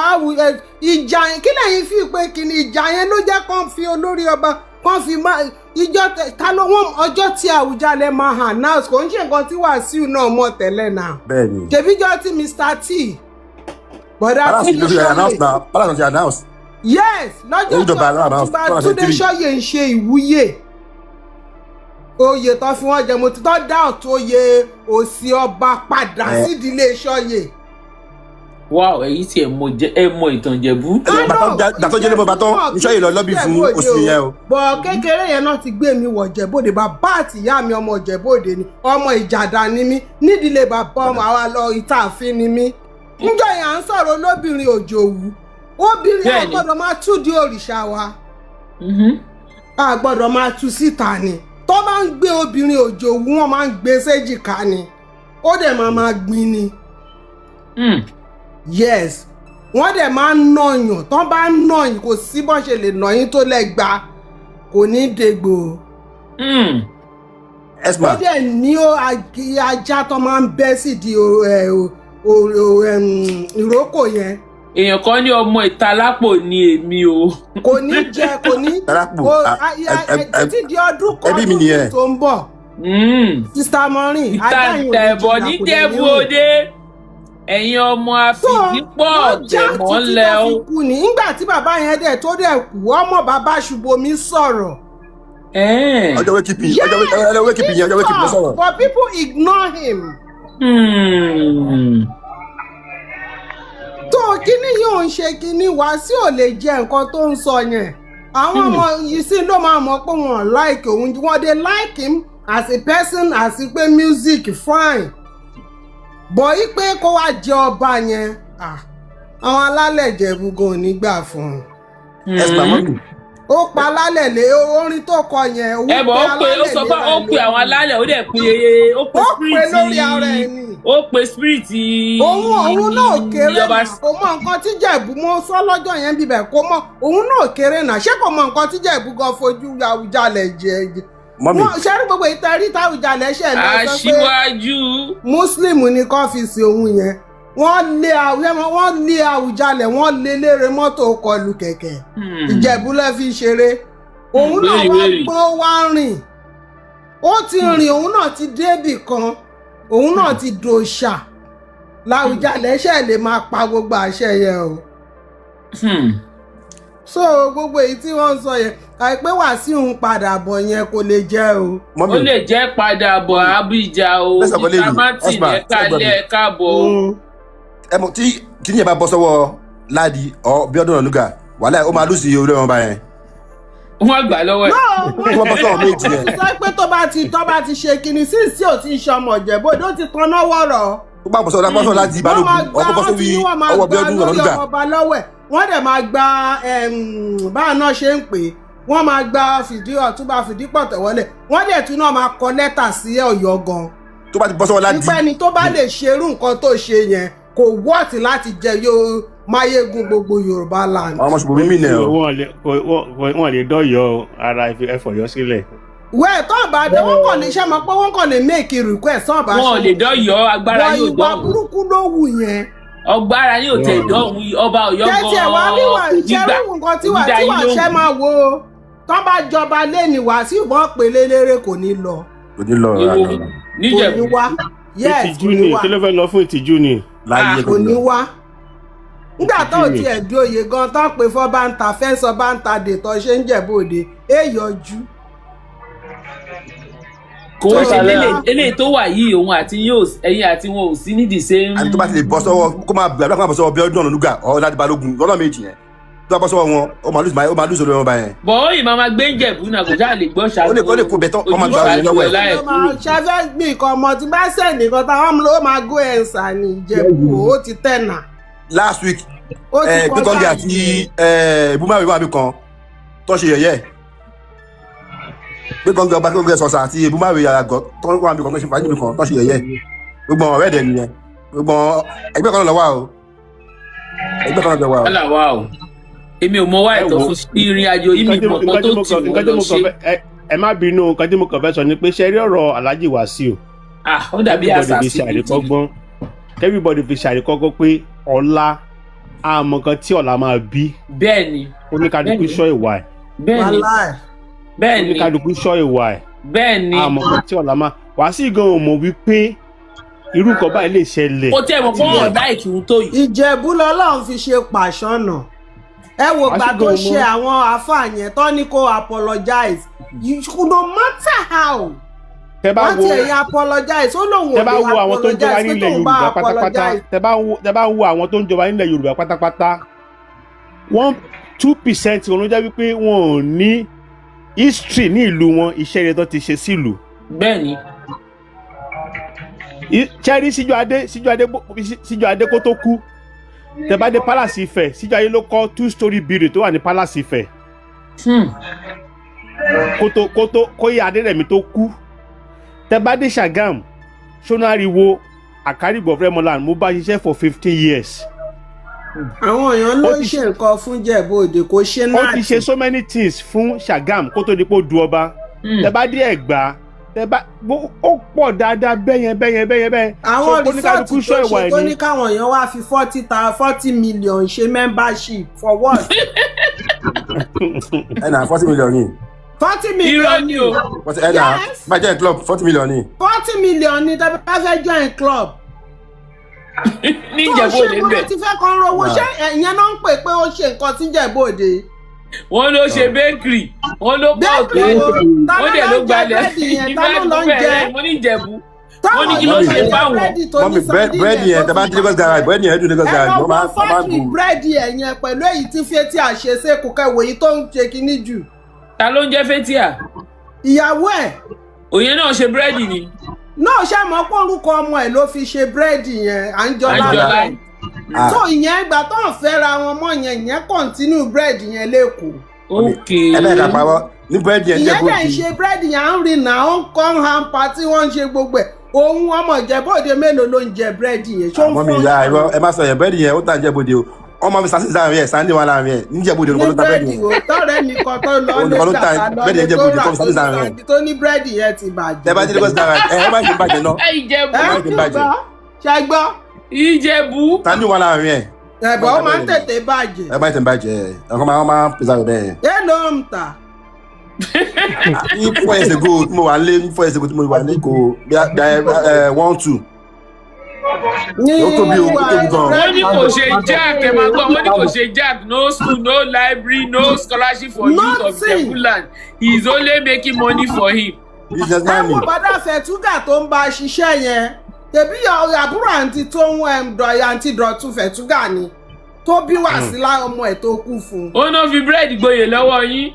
ìjà yẹn kí lẹ́yìn fi pé kíni ìjà yẹn ló jẹ́ kán fi olórí ọba kán fi máa ìjọ ta ló wọ́n ọjọ́ tí Àwùjalẹ̀ máa hàn náà kò ń ṣe nǹkan tí Wàsíù náà mọ̀ tẹ́lẹ̀ náà. bẹ́ẹ̀ni. tèbíjọ́ tí Mr. T. bọ̀dá Túndé Ṣọ́yè. yes lọ́jọ́ tó Túndé Ṣọ́yè ń ṣe ìwúyè oyè tó fi wọ́n jẹ mo ti tọ́ dá ọ̀tún oyè òsì ọba padà sídìílé Ṣọ́yè. wow èyí tí ẹ mọ ìtàn Ìjẹ̀bú. dàtọ́ jẹ́ lébọ̀ bàtọ́ ní Ṣọ́yè lọ lọ́bì fún oṣù yẹn o. bọ̀ kékeré yẹn náà ti gbé mi wọ̀ Ìjẹ̀bú-Òde bàbá àti ìyá mi ọmọ Ìjẹ̀bú-Òde ni ọmọ Ìjàdá ni mí nídìílé bàbá ọmọ àwa lọ Ìtààfin ni mí. níjọ́ yẹn à ń sọ̀rọ̀ olóbìnrin Òjòwú obìnrin a gbọ́dọ̀ máa tú di òrìṣà wa a gbọ́dọ̀ máa tú síta ni tó bá ń gbé obìnrin Òjòwú wọn máa ń gbé séjìká ni ó dẹ̀ máa gbin ni yes wọ́n dẹ̀ máa ń nàyàn tó bá ń nàyàn kò sí bọ́n ṣe lè nàyín tó lẹ́gba kò ní dégbò ó dẹ̀ ní ajá tó máa ń bẹ́ sí di ìrókò yẹn. èèyàn kan ní ọmọ ìtalápò ni èmi o. kò ní jẹ kò ní títí di ọdún kan tó ń bọ̀. sista Maureen ìtàǹtẹ̀bọ̀ ní Ìjẹ̀bú-Òde ẹ̀yin ọmọ àfìdípọ̀ tẹ̀mọ́lẹ̀ o. nígbà tí bàbá yẹn dẹ̀ tó dẹ̀ kú ọmọ bàbá Ṣùbọ́mi sọ̀rọ̀. ọjọ́ wékìpì yẹn sọ̀rọ̀. but people ignore him. tó kíní yóò ń ṣe kíní Wàsíù ò lè jẹ nǹkan tó ń sọ yẹn àwọn ọmọ yìí sí ló máa mọ̀ pé wọ́n like òun wọ́n dey like him as a person as pé music fine bọ̀ yí pé kó wá jẹ ọba yẹn àwọn alálẹ̀ Ìjẹ̀bú gan ò ní gbà fún un. ó pa alálẹ̀ lé orin tó kọ yẹn ó pe alálẹ̀ lé ó pe àwọn alálẹ̀ ó dẹ̀ pe lórí ara ẹ̀ ni ó pe spirit òun náà kéré náà kò mọ nǹkan tí Ìjẹ̀bú mo sọ lọ́jọ́ yẹn bíbẹ̀ kò mọ òun náà kéré náà ṣé kò mọ nǹkan tí Ìjẹ̀bú gan fojú Àwùjalẹ̀ jẹ ṣẹ́rí gbogbo ìtẹ́rí táwùjalẹ̀ ṣẹ̀ lọ sọ pé aṣíwájú Muslim ní kọ́fíìsì òun yẹn wọ́n lé Àwùjalẹ̀ wọ́n lé lére mọ́tò kọlù kẹ̀kẹ́ Ìjẹ̀bú lẹ́ fi ṣeré òun náà wá gbọ́ wá rìn ó ti rìn òun náà ti débì kan òun náà ti dòṣà l'Àwùjalẹ̀ ṣẹ̀ lè máa pa gbogbo àṣẹ yẹn o. so gbogbo èyí tí wọ́n ń sọ yẹn àìpé Wàsíù ń padà bọ̀ yẹn kò lè jẹ́ o. ó lè jẹ́ padà bọ̀ Abija o ìtàmátì ẹ̀ka káàbọ̀. ẹ mọ̀ tí kíní yẹn bá bọ́ sọ́wọ́ Ládi ọ Bíọ́dún Ọ̀nànúgà wàhálà ó máa lùsì orí ọmọ báyẹn. wọ́n gbà lọ́wọ́ ẹ̀. wọ́n bọ́ sọ́wọ́ méjì yẹn. sọ pé tó bá ti ṣe kíní sí ò ti ń ṣe ọmọ Ìjẹ̀bú-Òde ó ti tanná wọ̀rọ̀. tó bá bọ́ sọ́wọ́ Ládi Balógun ọkọ̀ bọ́ sórí ọwọ́ Bíọ́dún Ọ̀nànúgà. wọ́n dẹ̀ máa gba báà náà ṣe ń pè é wọ́n máa gba Ọ̀túnba Fìdípọ̀tẹ̀ wọlé wọ́n dẹ̀ tún náà máa kọ lẹ́tà sí Ọ̀yọ́ gan. tó bá ti bọ́ sọ́wọ́ Ládi. nípa ẹni tó bá lè ṣerú nǹkan tó ṣe yẹn kò wọ́ọ̀tì láti jẹ yóò máyégún gbogbo Yorùbá land. àwọn Ṣùbọ́mi mí nẹ̀ o. wọ́n lè dọ́yọ̀ ara ẹ̀fọ̀yọ́ sílẹ̀. wẹ́ẹ̀ tó bá dé wọ́n kàn lè ṣe mọ́ pé wọ́n kàn lè make request tán bá ṣe. wọ́n lè dọ́yọ̀ agbára yóò dọ́hùn. ìwà burúkú ló wù yẹn. ọgbára yóò tẹ̀ dọ́hùn ọba Ọ̀yọ́ gan-an. tẹ̀sí ẹ̀wá níwà ìṣẹ́rù nǹkan tí Wàṣẹ́ máa wo tán bá jọba lẹ́ni Wàsíù wọ́n pè lélẹ́rẹ́ kò ní lọ. kò ní lọ níjẹ̀bú. ìtìjú ni kí ló fẹ́ lọ fún ìtìjú ni. kò ní wá nígbà tó ti ẹ̀dùn òye gan tán pé fọ́ bá ń ta fẹ́sọ̀ bá ń ta dètò ṣe ń Jẹ̀bú-Òde yọjú. kò ń ṣe eléyìí tó wà yìí òun àti ẹ̀yin àti wọn ò sí nídìí same. àti tó bá ti lè bọ́ sọ́wọ́ kó máa gbàgbọ́ kó máa bọ́ sọ́wọ́ Bíọ́dún Ọ̀nànúgà ọ̀ Ládi Balógun lọ́nà méjì yẹn tó bá bọ́ sọ́wọ́ wọn ó máa lùsọ̀ lórí wọn báyẹn. bọ̀ ó yìí máa gbé Ìjẹ̀bú náà kò sáà lè gbọ́ ṣáà. ó lè kó bẹ́tọ̀ ó máa gba òye lọ́wọ́ ẹ̀. ṣẹ́fẹ́ gbìn kan ọmọ tí bá sẹ̀ nìkan táwọn ló máa go ẹ̀ǹsà ní Ìjẹ̀bú ó ti tẹ̀nà. last week gbẹ́kọ̀ngì àti ibùmáwé wà mí kan tó ṣe yẹ̀yẹ́ gbẹ́kọ̀ngì ọba gbẹ́kọ̀ngì sọ̀sà àti ibùmáwé àgọ́ tó wà mí kan tó ṣe fàájì mi kan tó ṣe yẹ̀yẹ́ gbogbo ọ̀rẹ́ dẹ̀ nìyẹn gbogbo ẹgbẹ́ kan lọ wà o ẹgbẹ́ kan lọ wà o. èmi ò mọ wá ẹ̀tọ́ fún ìrìn àjò yìí mi mọ̀ kan tó ti wọ́n lọ ṣe. Ẹ má bínú nǹkan tí mo kàn fẹ́ sọ ni pé ṣe rí ọ̀rọ̀ Alhaji Wasiu. Ó dàbí àṣàṣì everybody fi ṣàríkọ́gbọ́n pé ọ̀la àmọ́ kan tí ọ̀la máa bí. Bẹ́ẹ̀ni. Oníkadùkú sọ ìwà ẹ̀. Bẹ́ẹ̀ni. Oníkadùkú sọ ìwà ẹ̀. Bẹ́ẹ̀ni. Àmọ́ kan tí ọ̀la máa Wasiu gan ò mọ̀ wípé irú nǹkan báyìí lè ṣẹlẹ̀. Ó tẹ́ mọ̀ fún ọ̀dá ìkírun tó yìí. Ìjẹ̀bú lọ́lọ́run fi ṣe pàṣọ́nà. Ẹ wo gbà tó ṣe àwọn àfáà yẹn tó ní kó apologize. No matter how. Wọ́n ti ẹ̀yin apologize ó lóun ò lè apologize pé tóun bá apologize. Tẹ́ bá ń wo àwọn tó ń jọba nílẹ̀ Yorùbá pátápátá 2% wọn ló jẹ́ wípé wọn ò ní history ní ìlú wọn iṣẹ́ rẹ̀ tó ti ṣe sílùú. Bẹ́ẹ̀ni. Cherry Síjọ́ Adé kó tó kú. Tẹ́ bá dé Palace Ifẹ̀ Síjọ́ Adé ló kọ́ 2-story building tó wà ní Palace Ifẹ̀. Kó yẹ Adérẹ̀mí tó kú. Tẹ́ bá dé Ṣàgámù Ṣónáríwo Àkárìgbò Rẹ́mọlán mo bá ṣiṣẹ́ for 15 years. Àwọn èèyàn ló ń ṣe nǹkan fún Ìjẹ̀bú Òde kò ṣe náà. Ó ti ṣe so many things fún Ṣàgámù kó tó di pé ó du ọba. Tẹ́ bá dé Ẹ̀gbá ó pọ̀ dáadáa bẹ́yẹn. Àwọn rìsọ́ọ̀tì tó ṣe tó ní káwọn èèyàn wá fi 40 million ṣe membership for what? Ẹ̀nà 40 million ni. 40 million ni o. Ẹ̀nà bá jẹ́ club 40 million ni. 40 million ni tẹ́ bá fẹ́ join club. Ní Ìjẹ̀bú Òde ń bẹ̀. tó ṣe mo ti fẹ́ kan rówó ṣé ìyẹn náà ń pè pé ó ṣe nǹkan sí Ìjẹ̀bú Òde. Wọ́n ló ṣe bakery wọ́n ló kọ́ ọ̀tún wọ́n dẹ̀ ló gbalẹ̀ ìfẹ́ mo ní Ìjẹ̀bú wọ́n ní kí ló ṣe fáwọn. Mọ́mí búrẹ́dì yẹn tẹ́ bá dé Lagos garage búrẹ́dì yẹn dùn Lagos garage wọ́n máa ń gùn. búrẹ́dì yẹn pẹ̀lú èyí tí Fétíà ṣe sékù kẹwò yìí tó ń ṣe kinní jù. Ta ló ń jẹ́ Fétíà? Ìyàwó ẹ̀. Òyìn náà ṣe búrẹ́dì ni. náà ṣe mọ̀ pé orúkọ ọmọ ẹ̀ ló fi ṣe búrẹ́dì yẹn Àǹjọ́lá. So ìyẹn ìgbà tó ń fẹ́ ra wọn mọ́ yẹn ìyẹn continue búrẹ́dì yẹn lẹ́kọ̀ọ́. Okay. Ẹ bẹ́ẹ̀ ká pawọ́ ní búrẹ́dì yẹn jẹ́ bóde. ìyẹn dẹ̀ ń ṣe búrẹ́dì yẹn à ń rìn náà ó ń kọ́ ham party wọ́n ń ṣe gbogbo ẹ̀. Òun ọmọ Ìjẹ̀bú Òde mélòó ló ń jẹ búrẹ́dì yẹn. Àmọ́ mi ìyá ẹ̀rọ ẹ má sọ yẹn búrẹ́dì yẹn ó tà Ìjẹ̀bú Òde o. Ọmọ mi sàṣì sáà rẹ̀ Sunday wà láàrin ẹ̀ ní Ìjẹ̀bú Òde olùkọ́ ló ta búrẹ́dì yẹn. tọ́rẹ́ mi kan tó lọ lé tó ní búrẹ́dì yẹn ti bàjẹ́. Ẹ bá dé Lagos garage ẹ má ṣe bàjẹ́ náà. Ṣẹ́gbọ́. Ìjẹ̀bú. Sunday wà láàrin ẹ̀. Ẹ̀bọ̀ ó máa ń tètè bàjẹ́. Ẹ bá tẹ̀ bàjẹ́ ẹ̀kọ́ máa ń pèsè àrò bẹ́ẹ̀. Ẹ ló ń tà. 4 years ago tí mo wà lé 4 years ago tí mo wà ní kò 1-2. Ó tóbi gan. Wọ́n ní kò ṣe jack ẹ máa gbọ́ wọ́n ní kò ṣe jack no school no library no scholarship for youth of Ijebuland he is only making money for him. Businessman ni. Ẹ wo bàdá Fẹ̀túgà tó ń bá a ṣiṣẹ́ yẹn tẹ̀bí àbúrò àǹtí tó ń àǹtí Dọ̀tun Fẹ̀túgà ni tó bí Wàsílà ọmọ ẹ̀ tó kú fún. Ó náà fi búrẹ́dì gboyè lọ́wọ́ yín.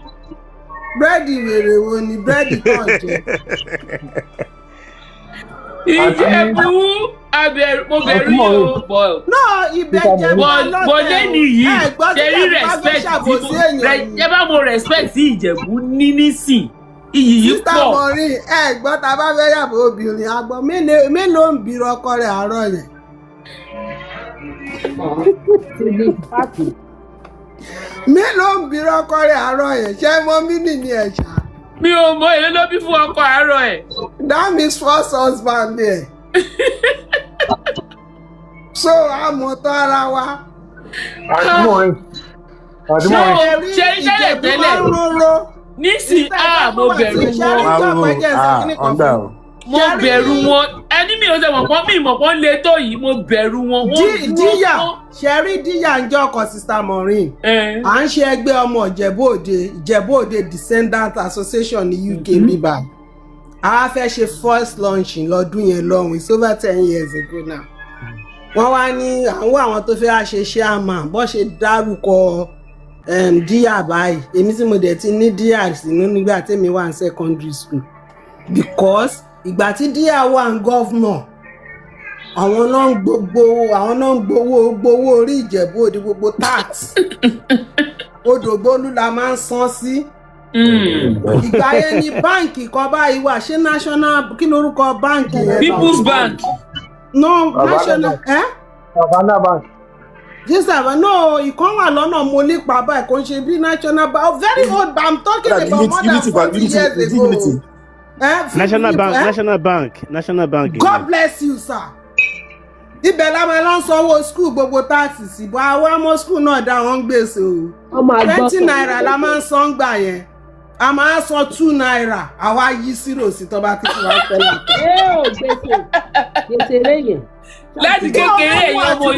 Búrẹ́dì wèrè wo ni búrẹ́dì kan jẹ. Ìjẹ̀bú mo bẹ̀rù yìí o bọ̀. náà ìbẹ̀jẹ̀ bá lọ́tẹ̀ bọ̀dé nìyí ṣe rí respect ẹ bá mo respect sí Ìjẹ̀bú ní nísìn iyì yìí pọ̀. Sísá Mọ̀rin gbọ́ ta bá fẹ́ yàgò obìnrin àgbọ̀ mélòó ń bìrọ̀ ọkọ rẹ̀ àárọ̀ yẹn. Mélòó ń bìrọ̀ ọkọ rẹ̀ àárọ̀ yẹn ṣé mo mí nìyí ẹ̀ṣà. Mi ò mọ èlé ló bí fún ọkọ àárọ̀ ẹ̀. That means first husband there. So àmọ̀tọ́ ara wa. Ṣé tẹ́lẹ̀ tẹ́lẹ̀ nísìn mo bẹ̀rù wọn. Mo bẹ̀rù wọn ẹni mi ò sẹ́wọ̀n pọ́n mi ìmọ̀ pọ́n lé tó yìí mo bẹ̀rù wọn. Díyà ṣẹ́rí díyà ń jẹ́ ọkọ̀ Sister Maureen. À ń ṣe ẹgbẹ́ ọmọ Ìjẹ̀bú Òde Descendant Association ní UK bíbá. A fẹ́ ṣe first launching lọ́dún yẹn lọ́hùn it's over 10 years ago now. Wọ́n wá ní àwọn tó fẹ́ ṣe chairman bó ṣe dárúkọ díyà báyìí èmi tí mo dẹ̀ ti ní díyà sínú nígbà tèmi wà ní secondary school because ìgbà tí díyà wà ní gọ́fúnà àwọn náà ń gbowó orí Ìjẹ̀bú Òde gbogbo tax Odògbólú la máa ń san sí. Ìgbà yẹn ni báǹkì kan báyìí wà ṣé national kí lorúkọ báǹkì yẹn. People's Bank. No national Savannah Bank. Jísàbà no, ìkan wà lọ́nà mo nípa báyìí kò ń ṣe bí national bank very old but I'm talking about more than 40 years ago. National Bank. God bless you, sir. Ibẹ̀ la máa lọ sanwó school gbogbo táàsì sí bọ́ àwọn ọmọ school náà dá wọn gbèsè o. 20 naira la máa ń san gbà yẹn. A máa san 2 naira àwa yí zero sí tó bá ti fi wá fẹ́ lápẹ́. Gbèsè lẹ́yìn. Láti kékeré yẹn ọmọ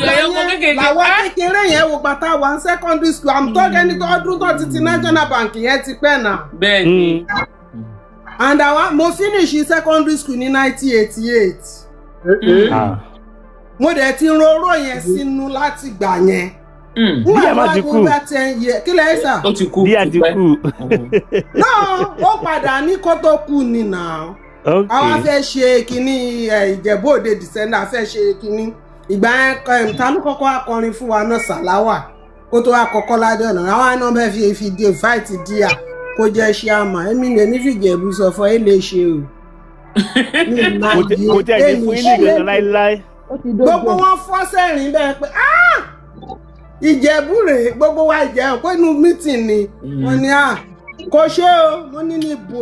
kékeré. Làwọn kékeré yẹn wo bàtà wà secondary school. I'm talking ní ọdún tó ti National Bank yẹn ti pẹ́ náà. Bẹ́ẹ̀ni. And mo finish secondary school ní 1988. Mo dẹ̀ ti roró yẹn sínú láti gbà yẹn. Díẹ̀ má ti kú. Kí lẹ́yìn sà? Ó ti kú. Díẹ̀ ti kú. No, ó padà ní kó tó kú ni náà. Àwa fẹ́ ṣe kínní Ìjẹ̀bú Òde December fẹ́ ṣe kínní. Ìgbà yẹn ta ló kọ́kọ́ akọrin fún wa náà Sàláwà kó tó akọ́kọ́ ládé ọ̀nà. Àwa náà bẹ́ẹ̀ fi dé fight díà kó jẹ́ ṣe àmà. Èmi lè ní fìjẹ̀bú sọ fún ẹ lè ṣe o. Kò tẹ̀ ní fún ilé ìgbésẹ̀ láíláí. Gbogbo wọn fọ́ sẹ́rìn bẹ́ẹ̀ pé Ìjẹ̀bú rèé gbogbo wa Ìjẹ̀bú pé inú meeting ni wọ́n ní kò ṣe o mo ní níbo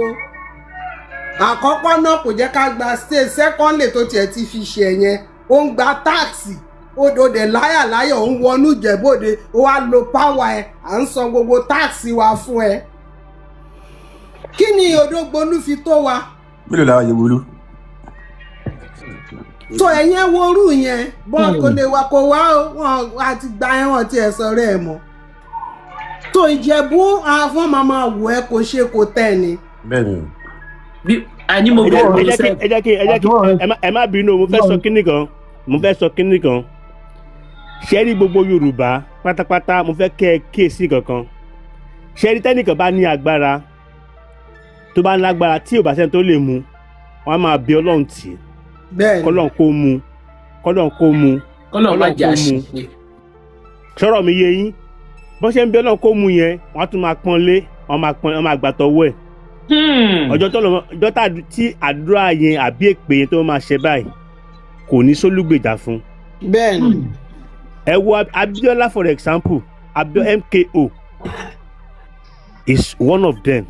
àkọ́kọ́ náà kò jẹ́ ká gba state secondly tó tiẹ̀ ti fi ṣe yẹn ó ń gba táàsì ó dẹ̀ láyàláyà ó ń wọnú Ìjẹ̀bú Òde ó wá lo power ẹ̀ à ń san gbogbo táàsì wa fún ẹ kí ni Odògbolú fi tó wa. Mélòó la yẹ wọlú. tó ẹ̀yẹn worú yẹn bọ́n kò lè wá kó wá wọn àti gba ẹ̀wọ̀n tí ẹ sọ̀rọ̀ ẹ̀ mọ́ tó Ìjẹ̀bú àwọn máa wò ẹ́ kò ṣe kò tẹ̀ ni. Bẹ́ẹ̀ni. Àní mo bẹ̀rù ló sẹ́. Ẹ jẹ́ kí ẹ má bínú mo fẹ́ sọ kíní kan ṣé rí gbogbo Yorùbá pátápátá mo fẹ́ kẹ́ ẹ kíyèsí kankan ṣé rí tẹ́nìkan bá ní agbára tó bá lágbára tí ò bá sẹ́ni tó lè mú wọn á máa bí Ọlọ́run tì í kọ́lọ́n kó mú kọ́lọ́n má jà sí. sọ̀rọ̀ mi yé yín bọ́n ṣe ń bí Ọlọ́run kó mú yẹn wọ́n á tún máa pọ́n lé wọ́n máa gbàtọ̀wọ́ ẹ̀. Ọjọ́ tí àdúrà yẹn àbí èpè yẹn tó máa ṣe báyìí kò ní sólúgbèjà fún. Bẹ́ẹ̀ni. Ẹ wo Abiola for example MKO is one of them.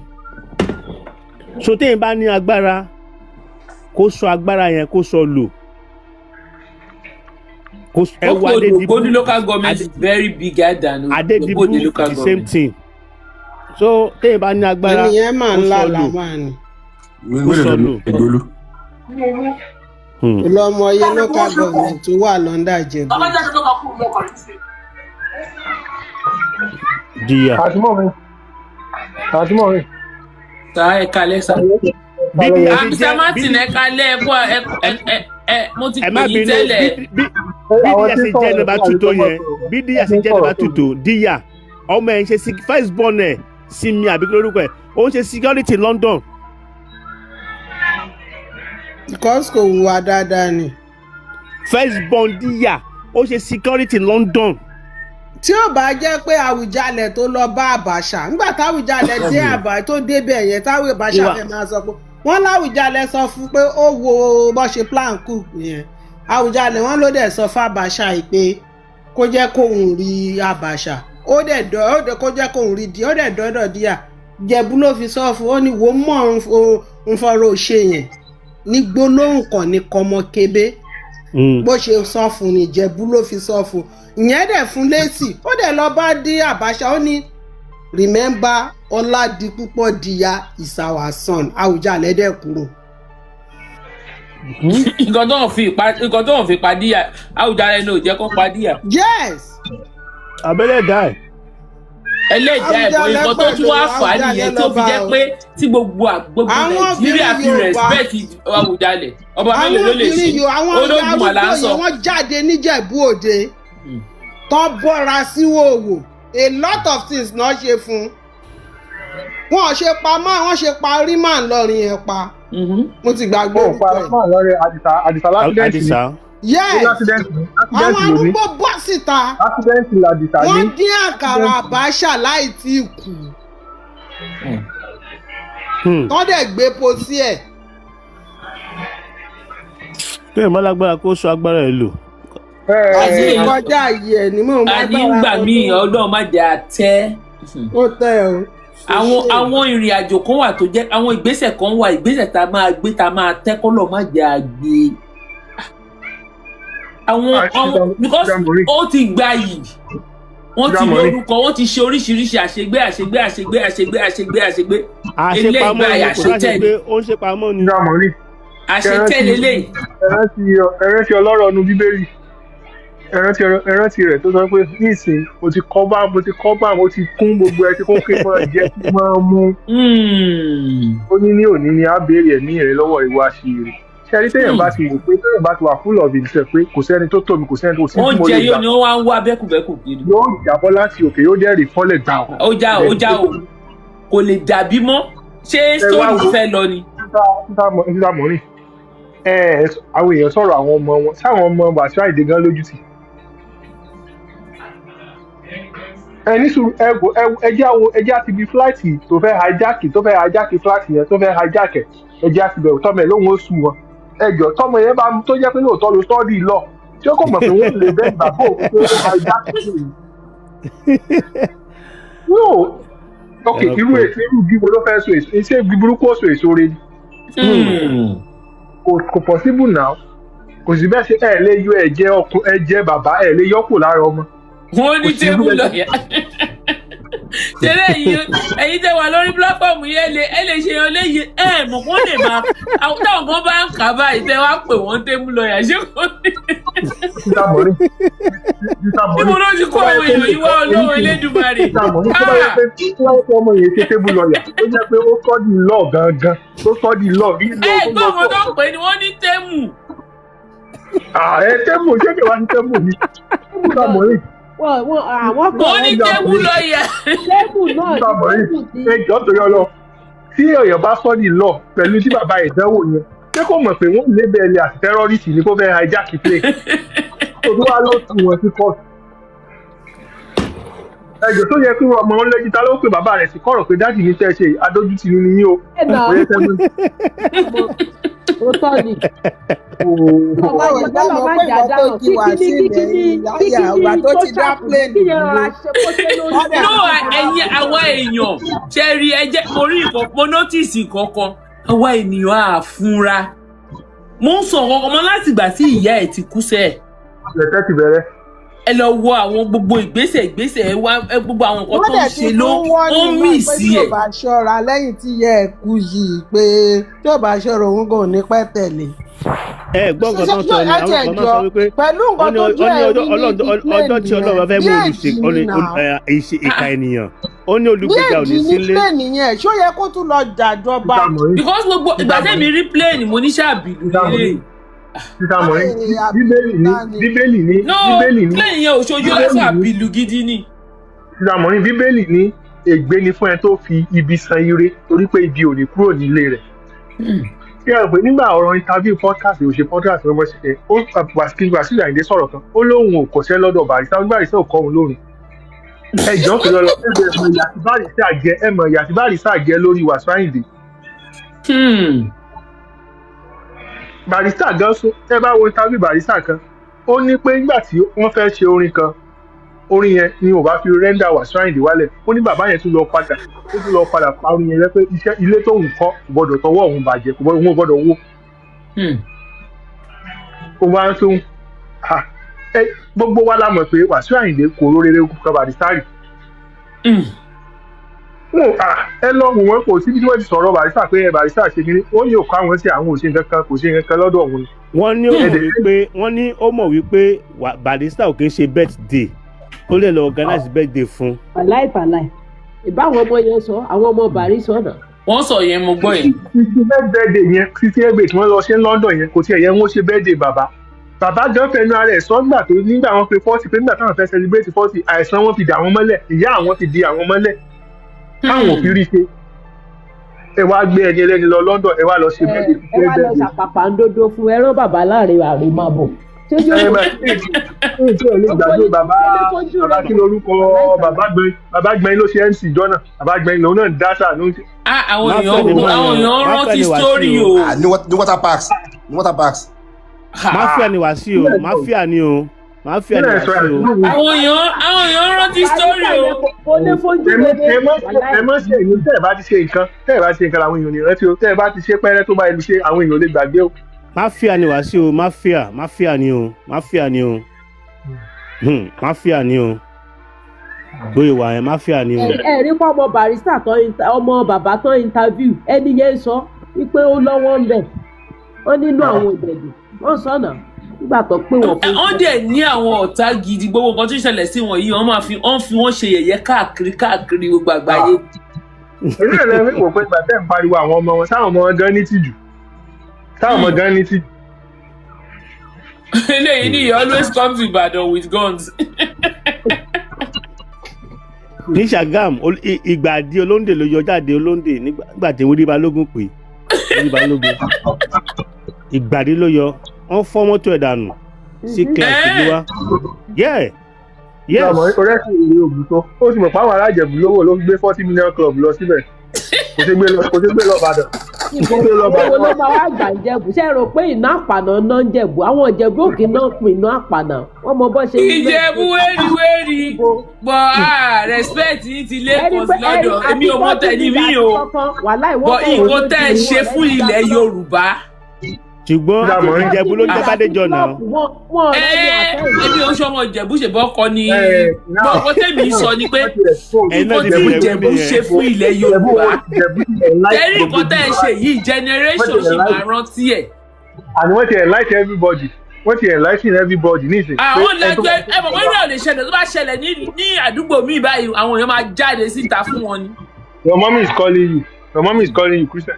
So téèyàn bá ní agbára kó sọ agbára yẹn kó sọ lò. Ẹ wo Adedibu Ogoni local government is very bigger than Adedibu local the government. same thing. So téèyàn bá ní agbára ẹni yẹn máa ń lálà máa ní. Kó sọ lò. Olọ́mọ yẹn local government tó wà London Ìjẹ̀bú. Díà. Àtúmọ̀ mi. Ta ẹ̀ka lẹ́sà. Mr. Martin ẹ̀ka lẹ́ẹ̀kọ́ mo ti pè yín tẹ́lẹ̀. Bí Díà sì jẹ́ nọ́mbà 2 tó yẹn bí Díà sì jẹ́ nọ́mbà 2 tó Díà ọmọ ẹ̀ ń ṣe first born ẹ̀ sí mi àbí lórúkọ ẹ̀ ó ń ṣe security London. Because kò wùwà dáadáa ni. First born Díà ó ṣe security London. Tí ó bá jẹ́ pé Àwùjalẹ̀ tó lọ bá Àbàṣà nígbà táwùjalẹ̀ dé àbá tó débẹ̀ yẹn táwọn Àbàṣà fẹ́ máa sọ pé wọ́n láwùjalẹ̀ sọ fún pé ó wo bó ṣe plan coup yẹn Àwùjalẹ̀ wọ́n ló dẹ̀ sọ fún Àbàṣà yìí pé kó jẹ́ kóun rí Àbàṣà ó dẹ̀ kó jẹ́ kóun rí di ó dẹ̀ dọ́dọ̀ Díà Ìjẹ̀bú ló fi sọ fún ó ní wo mọ̀ ń fọ́rọ̀ ṣe yẹn ní gbólóhùn kan ní kọmọkébé bó ṣe sọ fún ní Ìjẹ̀bú ló fi sọ fún ìyẹn dẹ̀ fún lésì ó dẹ̀ lọ bá dí Àbàṣà ó ní remember Ọládipúpọ̀ Díà is our son Àwùjalẹ̀ dẹ̀ kúrò. Nǹkan tó ń fi pa Díà Àwùjalẹ̀ náà ò jẹ́ kó pa Díà. Yes. Abẹ́lẹ̀ dá ẹ̀. Ẹlẹ́dàá ẹ̀kọ́ nǹkan tó tún wá fà á nìyẹn tó fi jẹ́ pé tí gbogbo Nàìjíríà fi respect Àwùjalẹ̀ ọba mélòó ló lè ṣe ológun àlàsọ. Wọ́n jáde níjẹ̀bú Òde tó bọ́ra sí wòwò a lot of things náà ṣe fún wọn ṣe pa máa wọ́n ṣe pa rí máa lọrin yẹn pa mo ti gbàgbé orúkọ ẹ̀. Àdìsá lásìdẹ́ǹtì yes àwọn arúgbó bọ́ síta wọ́n dín àkàrà Àbàṣà láì tí ì kú tó dẹ̀ gbé pósí ẹ̀. Kéèyàn má lágbára kó sọ agbára ẹ̀ lò àti ìkọjá yìí ẹ̀ ní mò ń bá a ní gbà mí ọlọ́run má jẹ́ àtẹ́. ó tẹ́ o. àwọn ìrìn àjò kan wà tó jẹ́ àwọn ìgbésẹ̀ kan wà ìgbésẹ̀ tá a máa gbé tá a máa tẹ́ kọ́lọ̀ má jẹ́ àgbé. àwọn because ó ti gba yìí wọ́n ti lórúkọ wọ́n ti ṣe oríṣiríṣi àṣegbé eléyìí báyìí àṣetẹ́lẹ̀ ó ń ṣe pamọ́ ni. àṣetẹ́lẹ̀ eléyìí. ẹrántí ọlọ́rọ̀ ọ̀nù bíbélì ẹrántí rẹ̀ tó sọ pé nísìnyí mo ti kọ́ mo ti kún gbogbo ẹ ti kún kí n máa jẹ́ kí n máa mú. ó ní òní ni á béèrè ẹ̀mí rẹ̀ lọ́wọ́ ìwà àṣírí. ṣẹ́rí téèyàn bá ti wò pé téèyàn bá ti wà full of himself pé kò sẹ́ni tó tóbi kò sẹ́ni tó sí tí mo lè gbà. oúnjẹ yóò ní wọ́n wá ń wá bẹ́kùbẹ́kù kiri. yóò jábọ́ láti òkè yóò dẹ́rì fọ́lẹ̀ gbà ọ́. ó já o kò lè dàbí mọ́ ṣé sóòlù fẹ́ lọ ni. títà mọ́rin àwọn èèyàn sọ̀rọ̀ àwọn ọmọ wọn sáwọn ọmọ Wasiu Ayinde gan lójú tì. ní sùúrù ẹjẹ́ àti ibi fúláìtì tó fẹ́ hijack fúláìtì yẹn tó fẹ́ hijack ẹjẹ́ àti bẹ̀rù tọ́mọ ẹ̀ lóhun ó sùn wọn. ẹjọ́ tọ́mọ yẹn bá tó jẹ́ pé lóòótọ́ ló sọ́ọ́dì lọ tí ó kò mọ̀ pé wọ́n lè bẹ́ẹ̀ bàbá òun tó hijack fúláìtì. yóò ok irú gíbo ló fẹ́ so èso iṣẹ́ burúkú ó so èso rẹ ni. kò possible now kò sí bẹ́ẹ̀ ṣe ẹ̀ lè yọ ẹ̀jẹ̀ bàbá ẹ̀ lè yọ kù lára ọmọ. wọ́n ní tébù lọ́yà tẹ́lẹ̀ ẹ̀yin tẹ́ wà lórí pílátọ́ọ̀mù yẹn ẹ lè ṣe yan léyìn mọ̀ wọ́n lè máa àwọn táwọn kan bá ń kà báyìí tẹ́ wá pè wọ́n tébù lọ́yà ṣé kò ní. níbo ló ti kó àwọn èèyàn yìí wá ọlọ́wọ́ Elédùmarè. ọmọ yẹn ṣe tébù lọ́yà ó jẹ́ pé ó sọ́ọ̀dì lọ́ọ̀ gangan ó sọ́ọ̀dì lọ́ọ̀ rí lọ́ọ̀. gbọ́ wọn tó ń pè ní wọ́n ní tẹ́mù. tẹ́mù ṣé kí wàá ní tẹ́mù ni àwọn kan wọ́n ní tẹ́mù lọ́ọ̀yà. tẹ́mù náà ní ẹjọ́ torí ọlọ́ tí èèyàn bá sọ́ọ̀dì lọ pẹ̀lú tí bàbá ìdánwò yẹn ṣé kò mọ̀ pé wọ́n lé bẹ́ẹ̀lì àti tẹ́rọ́rìsì ní kó fẹ́ hijack play tó tó wá ló tún wọn sí kọ́ọ̀tù. ẹjọ́ tó yẹ kí ọmọ wọn lẹ́jì ta ló pè bàbá rẹ̀ sí kọ̀rọ̀ pé dáàdì ní tẹ́ ṣe adójútì ní yín o. ó tọ́ ni. ọmọ ìgbà mọ̀ pé ìgbà tó ti wà sílẹ̀ ìyá ìgbà tó ti dá plane. no ẹ̀yin àwa èèyàn ṣe rí ẹjẹ́ mo rí ìkọ̀pọ̀ nọ́tìsì kankan àwa ènìyàn àfúnra mo ń sọ kankan mọ́ láti ìgbà tí ìyá ẹ̀ ti kú sẹ́ẹ̀. ẹ̀tẹ́ ti bẹ̀rẹ̀. ẹ lọ wo àwọn gbogbo ìgbésẹ̀ wá gbogbo àwọn nǹkan tó ń ṣe ló ń mì sí ẹ̀. tí ò bá ṣọ́ra lẹ́yìn tí ìyá ẹ̀ kú yìí pé tí ò bá ṣọ́ra òun kò ní pẹ́ tẹ̀lé. gbọ́n kan tó ń sọ ni àwọn kan máa sọ wípé pẹ̀lú nǹkan tó jẹ́ ẹ̀rí ní ọjọ́ tí Ọlọ́run fẹ́ mú ìṣe ìka ènìyàn ó ní olùgbèjà ò ní sílé. bí èjì ní plane yẹn ṣó yẹ kó tún lọ jàjọba. because gbogbo ìgbà tẹ́mi rí plane mo ní ṣàbìlú nílé. bíbélì ní plane yẹn ò ṣojú ẹ̀fọ́ àbìlú gidi ni. sísàmọ́rin bíbélì ní ègbé ni fún ẹ tó fi ibi san ire torí pé ibi ò ní kúrò nílé rẹ̀. ṣé ẹ pé nígbà ọ̀rọ̀ interview podcast ò ṣe podcast ló mọ̀ ṣe ó Wasiu Ayinde sọ̀rọ̀ kan ó lóun ò kọ́ṣẹ́ lọ́dọ̀ Barrister Barrister ò kọ́ òun lórin. ẹjọ́ kò lọ ẹmọ ìyá tí Barrister jẹ lórí Wasiu Ayinde. Barrister gan sọ ẹ bá wo interview Barrister kan ó ní pé nígbà tí wọ́n fẹ́ ṣe orin kan orin yẹn ni ò bá fi rẹ́ńdà Wasiu Ayinde wálẹ̀ ó ní bàbá yẹn tún lọ padà pa orin yẹn rẹ́ pé ilé tó ń kọ́ gbọ́dọ̀ tọwọ́ òun bàjẹ́ òun gbọ́dọ̀ wó. ó máa ń tún gbogbo wa la mọ̀ pé Wasiu Ayinde kò rórere kọ́ Barrister rí. ẹ lọ wò wọ́n kò síbi tí wọ́n ti sọ̀rọ̀ Barrister pé Barrister ṣe kiri ó ní òkú àwọn sí àwọn òṣèǹ kankan kò ṣe nǹkan lọ́dọ̀ òun. wọ́n ní ó mọ̀ wípé Barrister ò kì í ṣe birthday ó lè lọ organize birthday fún. wàláì ìbáwọn ọmọ yẹn sọ àwọn ọmọ bàrí sọnà. wọ́n sọ yẹn mo gbọ́ yẹn. títí birthday yẹn títí ẹgbẹ́ tí wọ́n lọ ṣe ń London yẹn kò tiẹ̀ yẹ wọ́n ṣe birthday bàbá gan fẹnu ara ẹ̀ sọ́gbà tó nígbà wọn pe 40 pé nígbà táwọn fẹ́ celebrate 40 àìsàn wọn fi dà wọn mọ́lẹ̀ ìyá àwọn fi di àwọn mọ́lẹ̀ káwọn ò fi rí ṣe ẹ wá gbé ẹni ẹlẹ́ni lọ London ẹ wá lọ ṣe birthday. ẹ wá lọ ṣàpàpà ń dodo fún ẹran bàbá láàrin àrè máa bọ̀. bàbá kí lórúkọ bàbá gbẹ̀yìn ló ṣe MC jọ́nà bàbá gbẹ̀yìn lòun náà dáṣà ló ń ṣe. àwọn èèyàn rántí story o. ní water parks. máfíà ni Wasiu máfíà ni o Mafia ni Wasiu. Àwọn èèyàn rántí story o. Kò lè fojú rere. Ẹ má ṣe èyí tẹ́ ẹ bá ti ṣe nǹkan làwọn èèyàn ní rántí o tẹ́ ẹ bá ti ṣe pẹ́rẹ́ tó bá ẹni ṣe àwọn èèyàn lè gbàgbé o. Mafia ni Wasiu, Mafia ni o. Mafia ni o. Bóyá wà ẹ Mafia ni o. Ẹ rí pọ́ ọmọ barista ọmọ bàbá tán interview ẹni yẹn sọ wípé ó lọ́wọ́ ń bẹ̀. Wọ́n nínú àwọn ìbẹ̀dù. Wọ́n sọ̀nà nígbà tó pé wọ́n fún un. Wọ́n dẹ̀ ní àwọn ọ̀tá gidi gbogbo nǹkan tó ń ṣẹlẹ̀ sí wọn yìí wọ́n fi wọ́n ṣe yẹ̀yẹ́ káàkiri gbogbo àgbáyé. Ilé rẹ̀ mi wò pé ìgbà tẹ́ ń pariwo àwọn ọmọ wọn sáwọn ọmọ gan ní tìjú. Eléyìí ni he always comes to Ibadan with guns. Ní Ṣàgámù ìgbàdí olóńdè ló yọ jáde olóńdè nígbà tí wọ́n rí balógun pé ìgbàdí ló yọ wọ́n fọ́ mọ́tò ẹ̀ dànù sí kíláàsì ló wá. Yes. Ìjọba ìkọrẹ́sì ìlú ògùn tó ó sì mọ̀ pé àwọn alájẹ̀bù lówó ló gbé 40 million club lọ síbẹ̀ kò sí gbé lọ Ìbàdàn. Ìgbòho ló máa wá gbà Ìjẹ̀bú ṣe rò pé iná àpànà náà ń Jẹ̀bú àwọn Ìjẹ̀bú òkè náà pin iná àpànà wọ́n mọ bọ́ ṣe. Ìjẹ̀bú wéri bọ́ respect yín ti lẹ́kọ̀ọ́ sí lọ́dọ̀ èmi ò mọ̀ tẹ̀lé mi o bọ́ nǹkan tẹ́ ẹ ṣe fún ilẹ̀ Yorùbá. Ṣùgbọ́n Ìjẹ̀bú ló jẹ́ Bádéjọ náà. Èmi ò ń ṣọmọ Ìjẹ̀bú ṣèbọ́ kọ ni gbọ́kọ́ tèmi sọ ni pé nǹkan tí Ìjẹ̀bú ṣe fún ilẹ̀ Yorùbá tẹ́rì nǹkan tẹ́ ẹ ṣe yìí generation ṣì máa rántí ẹ̀. And wọ́n ti enlighten everybody nísìnyí. Àwọn lẹ́jọ́ ẹ mọ̀ pé náà lè ṣẹlẹ̀ tó bá ṣẹlẹ̀ ní àdúgbò mi báyìí àwọn èèyàn máa jáde síta fún wọn ni. Your mommy is calling you Christian.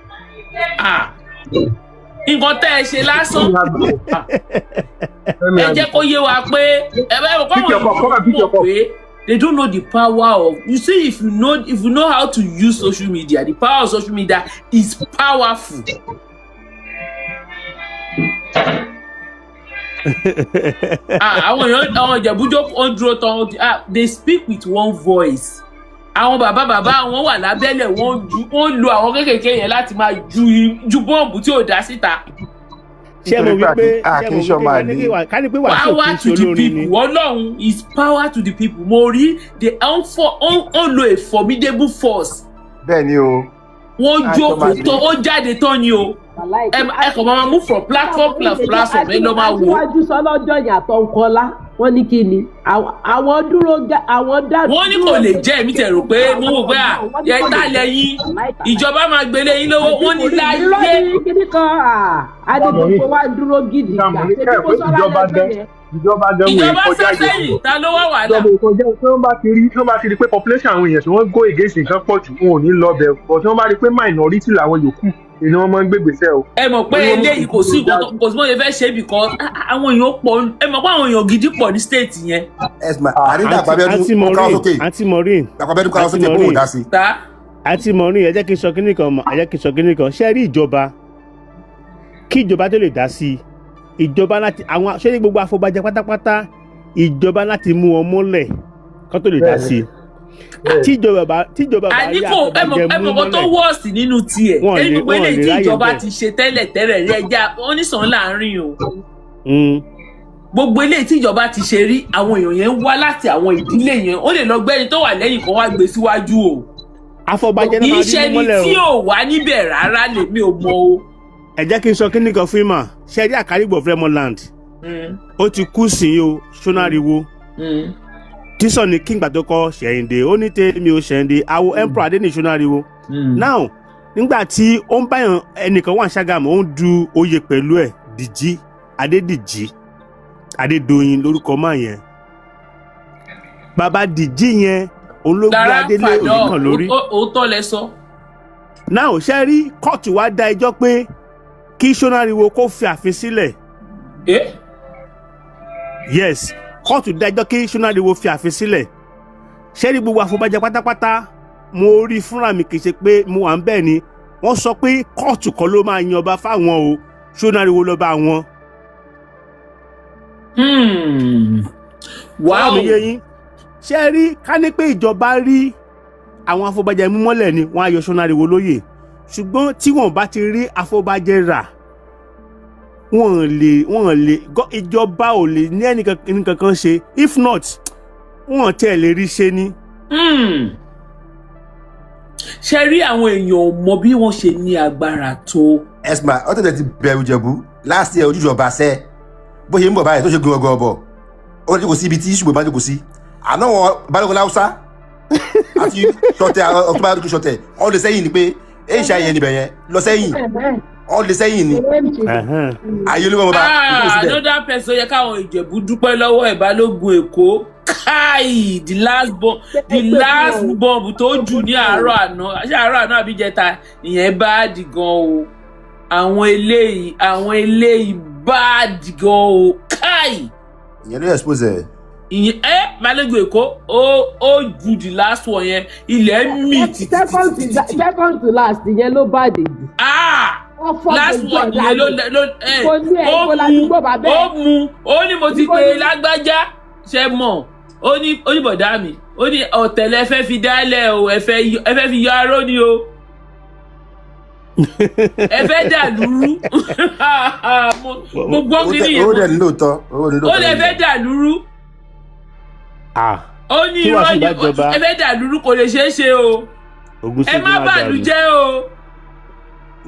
Nǹkan tẹ́ ẹ ṣe lásán ẹ jẹ́ kó yé wa pé they don't know the power of you see if you know how to use social media the power of social media is powerful. Àwọn Ìjẹ̀bú jókòó dúró tán they speak with one voice. Àwọn bàbá wọn wà lábẹ́lẹ̀ wọ́n lo àwọn kékèké yẹn láti máa ju bọ́ọ̀bù tí ò dá síta. Ṣé mo wí pé ká ní pé Wasiu kì í ṣe olórin ni. Ọlọ́run is power to the people. Mo rí ó lo a formidable force. Bẹ́ẹ̀ni o. Wọ́n jókòó tán ó jáde tán ni o. Ẹ kàn máa move from platform ẹ lọ máa wò. Àtiwájú sọlọ́jọ́ yàtọ̀ Nkọ́lá wọ́n ní kí ni àwọn dá. Wọ́n ní kò lè jẹ́ èmi tẹ̀ rò pé mo wò pé ẹ̀ta lẹ́yìn ìjọba máa gbélé yín lọ́wọ́ wọ́n ní láyé. Kíní kan Adédọ̀pọ̀ wá dúró gidi gbà ṣé kó sọ́ra lẹ́gbẹ̀ẹ́ yẹn. Ìjọba sẹ́sẹ́yìn ta ló wà wàhálà. Tí wọ́n bá ti rí pé population àwọn èèyàn tí wọ́n go against nǹkan pọ̀ jù wọn ò ní lọ bẹ̀ but tí wọ́n bá rí pé minority làwọn yòókù ni wọ́n máa ń gbégbèsè o. Ẹ mọ̀ pé eléyìí kò sí wọ́n lè fẹ́ ṣe because àwọn èèyàn pọ̀ ẹ mọ̀ pé àwọn èèyàn gidi pọ̀ ní state yẹn. Àǹtí Maureen Àǹtí Maureen ẹ jẹ́ kí n sọ kíní kan ṣé rí ìjọba kí ìjọba tó lè dá sí ìjọba láti àwọn ṣé ní gbogbo afọbajẹ pátápátá ìjọba láti mú wọn mọ́lẹ̀ kó tó lè dá sí tíjọba bá rí afọbajẹ mú mọ́lẹ̀. ẹmọ tó wọ́ọ̀sì nínú tiẹ̀ ẹni gbogbo eléyìí tí ìjọba ti ṣe tẹ́lẹ̀ rí ẹja onísàn láàrin o gbogbo eléyìí tí ìjọba ti ṣe rí àwọn èèyàn yẹn wá láti àwọn ìdílé yẹn ó lè lọ gbẹ́ni tó wà lẹ́yìn kan wá gbé síwájú o afọbajẹ náà máa rí mọ́lẹ̀ o kì í ṣe ni tí ò wá níbẹ̀ rárá lèmi ò mọ̀ o. Ẹ jẹ́ kí n sọ kíní kan fún ìmọ̀ ṣe rí Àkàrígbò Vremoland ó ti kú sí o Ṣónáriwo tíṣọ ni kí n gbà tó kọ Ṣẹ̀yìndé ó ní tèmi ò Ṣẹ̀yìndé àwọ emperor adé ní Ṣónáriwo now nígbà tí ó ń báyàn ẹnìkan wà Ṣàgámù ó ń du oyè pẹ̀lú ẹ̀ Dìjí Adédìjí Adédoyin lórúkọ máa yẹn bàbá Dìjí yẹn òun ló gbé adé lé òní kan lórí. Òótọ́ lẹ sọ. now ṣe rí kóòtù wá dá ẹjọ́ pé kí Ṣónáriwo kó fi ààfin sílẹ̀. Yes kóòtù dájọ́ kí Ṣónáriwo fi ààfin sílẹ̀ ṣé ní gbogbo àfọbàjẹ́ pátápátá mo rí fúnra mi kì í ṣe pé mo wà ń bẹ̀ ni wọ́n sọ pé kóòtù kan ló máa yan ọba fáwọn o Ṣónáriwo ló bá wọn. Wow. Ṣé rí ká ní pé ìjọba rí àwọn afọbajẹ mú mọ́lẹ̀ ni wọ́n á yọ Ṣónáriwo lóyè ṣùgbọ́n tí wọ́n bá ti rí afọbajẹ rà wọ́n lè ìjọba ò lè ní ẹnìkan kan ṣe if not wọ́n tẹ̀ lè rí ṣe ni. ṣe rí àwọn èèyàn mọ bí wọ́n ṣe ní agbára tó. ẹsùn ọ tẹ̀lé ti bẹ̀rù Ìjẹ̀bú last year ojúṣe ọba ṣẹ́ bó ṣe ń bọ̀ báyìí tó ṣe gun ọgọ́ ọbọ̀ ó lè jókòó sí ibi tí ṣùgbọ́n bá jókòó sí àná wọn balógun láwùsá àti ṣọtẹ ọtún bá dúkú ṣọtẹ ọ lè sẹ́yìn ni pé èyí ṣe àyẹ̀ níbẹ̀ yẹn lọ sẹ́yìn ọ lè sẹ́yìn ni ayé olúmọ bá. another person yẹ káwọn Ìjẹ̀bú dúpẹ́ lọ́wọ́ ẹ̀ balógun Èkó káì the last bomb tó jù ní àárọ̀ àná àbíjẹta ìyẹn bá dì gan o àwọn eléyìí bá dì gan o káì. ìyẹn ló expose ẹ. ìyẹn balógun Èkó ó ju the last one yẹn ilẹ̀ mì títí. second to last ìyẹn ló bá dé jù. last one yẹn ó mú ó ní mo ti pè lágbájá ṣe mọ̀ ó ní bọ̀dá mi ó ní ọ̀tẹ̀lẹ̀ fẹ́ fi dálẹ̀ o ẹ fẹ́ fi yọ aró ni o ẹ fẹ́ dà lúrú mo gbọ́ kí nìyẹn ó dẹ̀ lóòótọ́ ó lè fẹ́ dà lúrú ó ní irọ́ ni ẹ fẹ́ dà lúrú kò lè ṣeé ṣe o ẹ má bàlú jẹ́ o.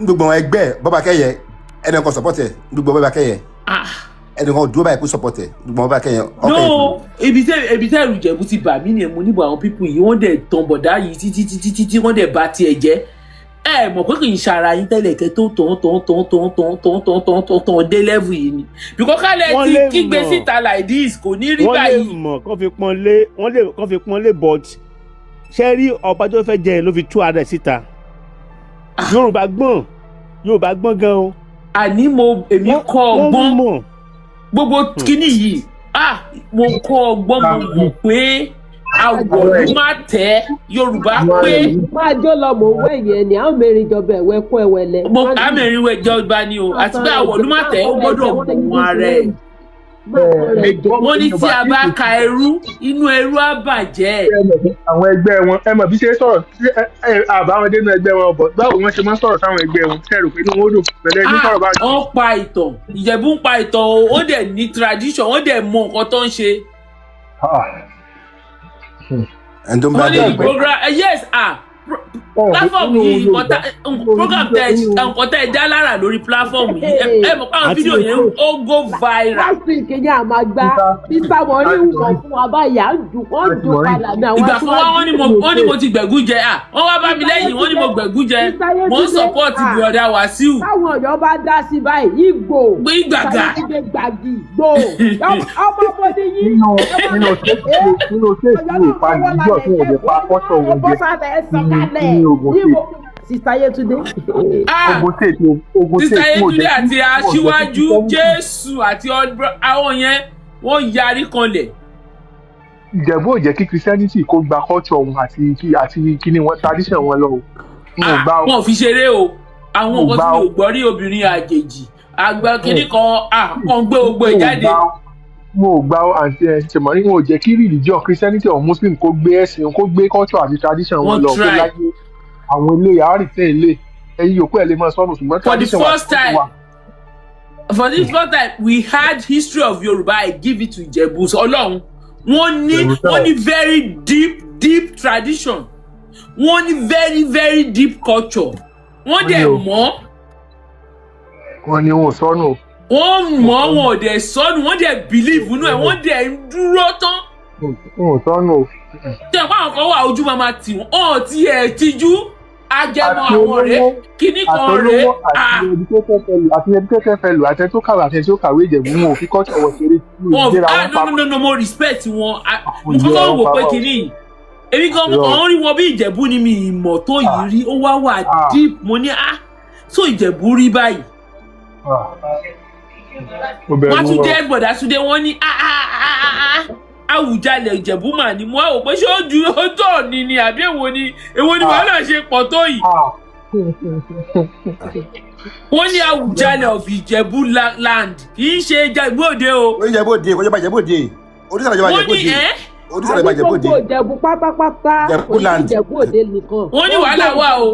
gbogbo àwọn ẹgbẹ́ bọ́bá kẹ́yẹ ẹnì kan sọ̀pọ̀tẹ̀ gbogbo bọ́bá kẹ́yẹ ẹnì kan dúró báyìí kó sọ̀pọ̀tẹ̀ gbogbo bọ́bá kẹ́yẹ. no ibi tẹ́ ẹ̀rù Ìjẹ̀bú ti bà mí nìyẹn mo níbo àwọn pípù yìí wọ́n dẹ̀ tàn bọ̀dá yìí títí wọ́n dẹ̀ bà tiẹ̀ jẹ́ ẹ mọ̀ pé kì í ṣara yín tẹ́lẹ̀ kẹ́ tó tàn dé level yìí ni bíkọ́ kálẹ̀ ti kígbe síta like this kò ní rí báyìí. wọ́n lè mọ̀ kán fi pọ́n lé but ṣé rí ọba tó fẹ́ jẹ ló fi tú ara ẹ̀ síta Yorùbá gbọ́n gan o. àní èmi kọ́ ọgbọ́n gbogbo kíní yìí mo kọ́ ọgbọ́n mo mọ̀ pé àwọ̀ má tẹ́ Yorùbá pé. máa jó lọ mọ̀ owó ẹ̀yẹ ni àwọn mẹ́rin jọba ẹ̀wẹ́ kó ẹ̀wẹ̀lẹ̀. àmẹ́rin wẹ̀ jọba ni o àti pé àwọ̀ má tẹ́ ó gbọ́dọ̀ mú ara ẹ̀. wọ́n ní tí a bá ka ẹrú inú ẹrú á bàjẹ́. àwọn ẹgbẹ́ wọn ẹ mọ̀ bí ṣe sọ̀rọ̀ àbáwọn dénú ẹgbẹ́ wọn bọ̀ báwo wọ́n ṣe máa ń sọ̀rọ̀ sáwọn ẹgbẹ́ wọn ṣe rò pé inú wọn dùn pẹ̀lẹ́ ní sọ̀rọ̀ báyìí. wọ́n pa ìtàn Ìjẹ̀bú ń pa ìtàn o ó dẹ̀ ní tradition ó dẹ̀ mọ nǹkan tó ń ṣe. wọ́n ní program yes platform yìí program nǹkan tẹ́ ẹ dá lára lórí platform yìí ẹ mọ̀ pé àwọn fídíò yẹn ó go viral. last week yẹn a máa gba mr mori wọ̀ fún wa báyìí à ń dùn padà ní àwọn. ìgbà kan wọ́n ní mo ti gbẹ̀gún jẹ wọ́n wá bá mi lẹ́yìn wọ́n ní mo gbẹ̀gún jẹ mo ń support brother Wasiu. táwọn Ọ̀yọ́ bá dá sí báyìí ìgbò gbàgà gbàgì gbò ọmọ bọ́dé yìí. nínú kéèkì ìpàdé ìjọ tí wọ́n lè pa fọ́tò wọn jẹ Sista Yetunde. Sista Yetunde àti Aṣíwájú Jésù àti àwọn yẹn wọ́n yarí kanlẹ̀. Ìjẹ̀bú ò jẹ́ kí Christianity kó gba culture wọn àti kíní wọn tradition wọn lọ. Wọn ò fi ṣeré o àwọn nǹkan tí mi ò gbọ́ rí obìnrin àjèjì àgbà kíní kan gbé ogbó ìjáde. Mo ò gba àǹtí ṣèmọ́rí wọn ò jẹ́ kí religion Christianity or Muslim kó gbé ẹ̀sìn kó gbé culture àti tradition wọn lọ kó láyé àwọn ilé yàrá ìtẹ́ ilé ẹ̀yin yòókù ẹ̀ lè máa sọnù ṣùgbọ́n tradition wà fún wa. For the first time we had history of Yoruba I give it to Ijebu Ọlọ́run wọ́n ní very deep tradition wọ́n ní very deep culture wọ́n dẹ̀ mọ̀. wọ́n ní wọn ò sọnù. wọ́n mọ̀ wọn ò dẹ̀ sọnù wọ́n dẹ̀ believe nínú ẹ̀ wọ́n dẹ̀ ń dúró tán. wọn ò sọnù. ṣé àwọn kan wà ojú máa tì wọ́n ọ̀ tí ẹ̀ tijú ajẹmọ àwọn rẹ̀ kíní kan rẹ̀. àti educated fellow àti tó kàwé àti tó kàwé Ìjẹ̀bú wọn ò fi culture wọn ṣeré. no mo respect wọn mo kọ́kọ́ wò pé kíní èmi kan ọ̀hún rí wọn bí Ìjẹ̀bú ni mi ìmọ̀ tó yìí rí ó wá wà deep mo ní so Ìjẹ̀bú rí báyìí. wọ́n tún dé bọ̀dá tún dé wọ́n ní Àwùjalẹ̀ Ìjẹ̀bú mà ní mo á wò pé ṣé ó ju ọjọ́ ni àbí èwo ni wàhálà ṣe pọ̀ tó yìí. wọ́n ní Àwùjalẹ̀ of Ìjẹ̀bú land kì í ṣe Ìjẹ̀bú Òde o. Ìjẹ̀bú Òde kò jẹ́ Ìjẹ̀bú Òde oníṣàlẹ̀ ìjọba Ìjẹ̀bú Òde oníṣàlẹ̀ ìjọba Ìjẹ̀bú Òde Ìjẹ̀bú pátápátá kò ní Ìjẹ̀bú Òde nìkan. wọ́n ní wàhálà wà o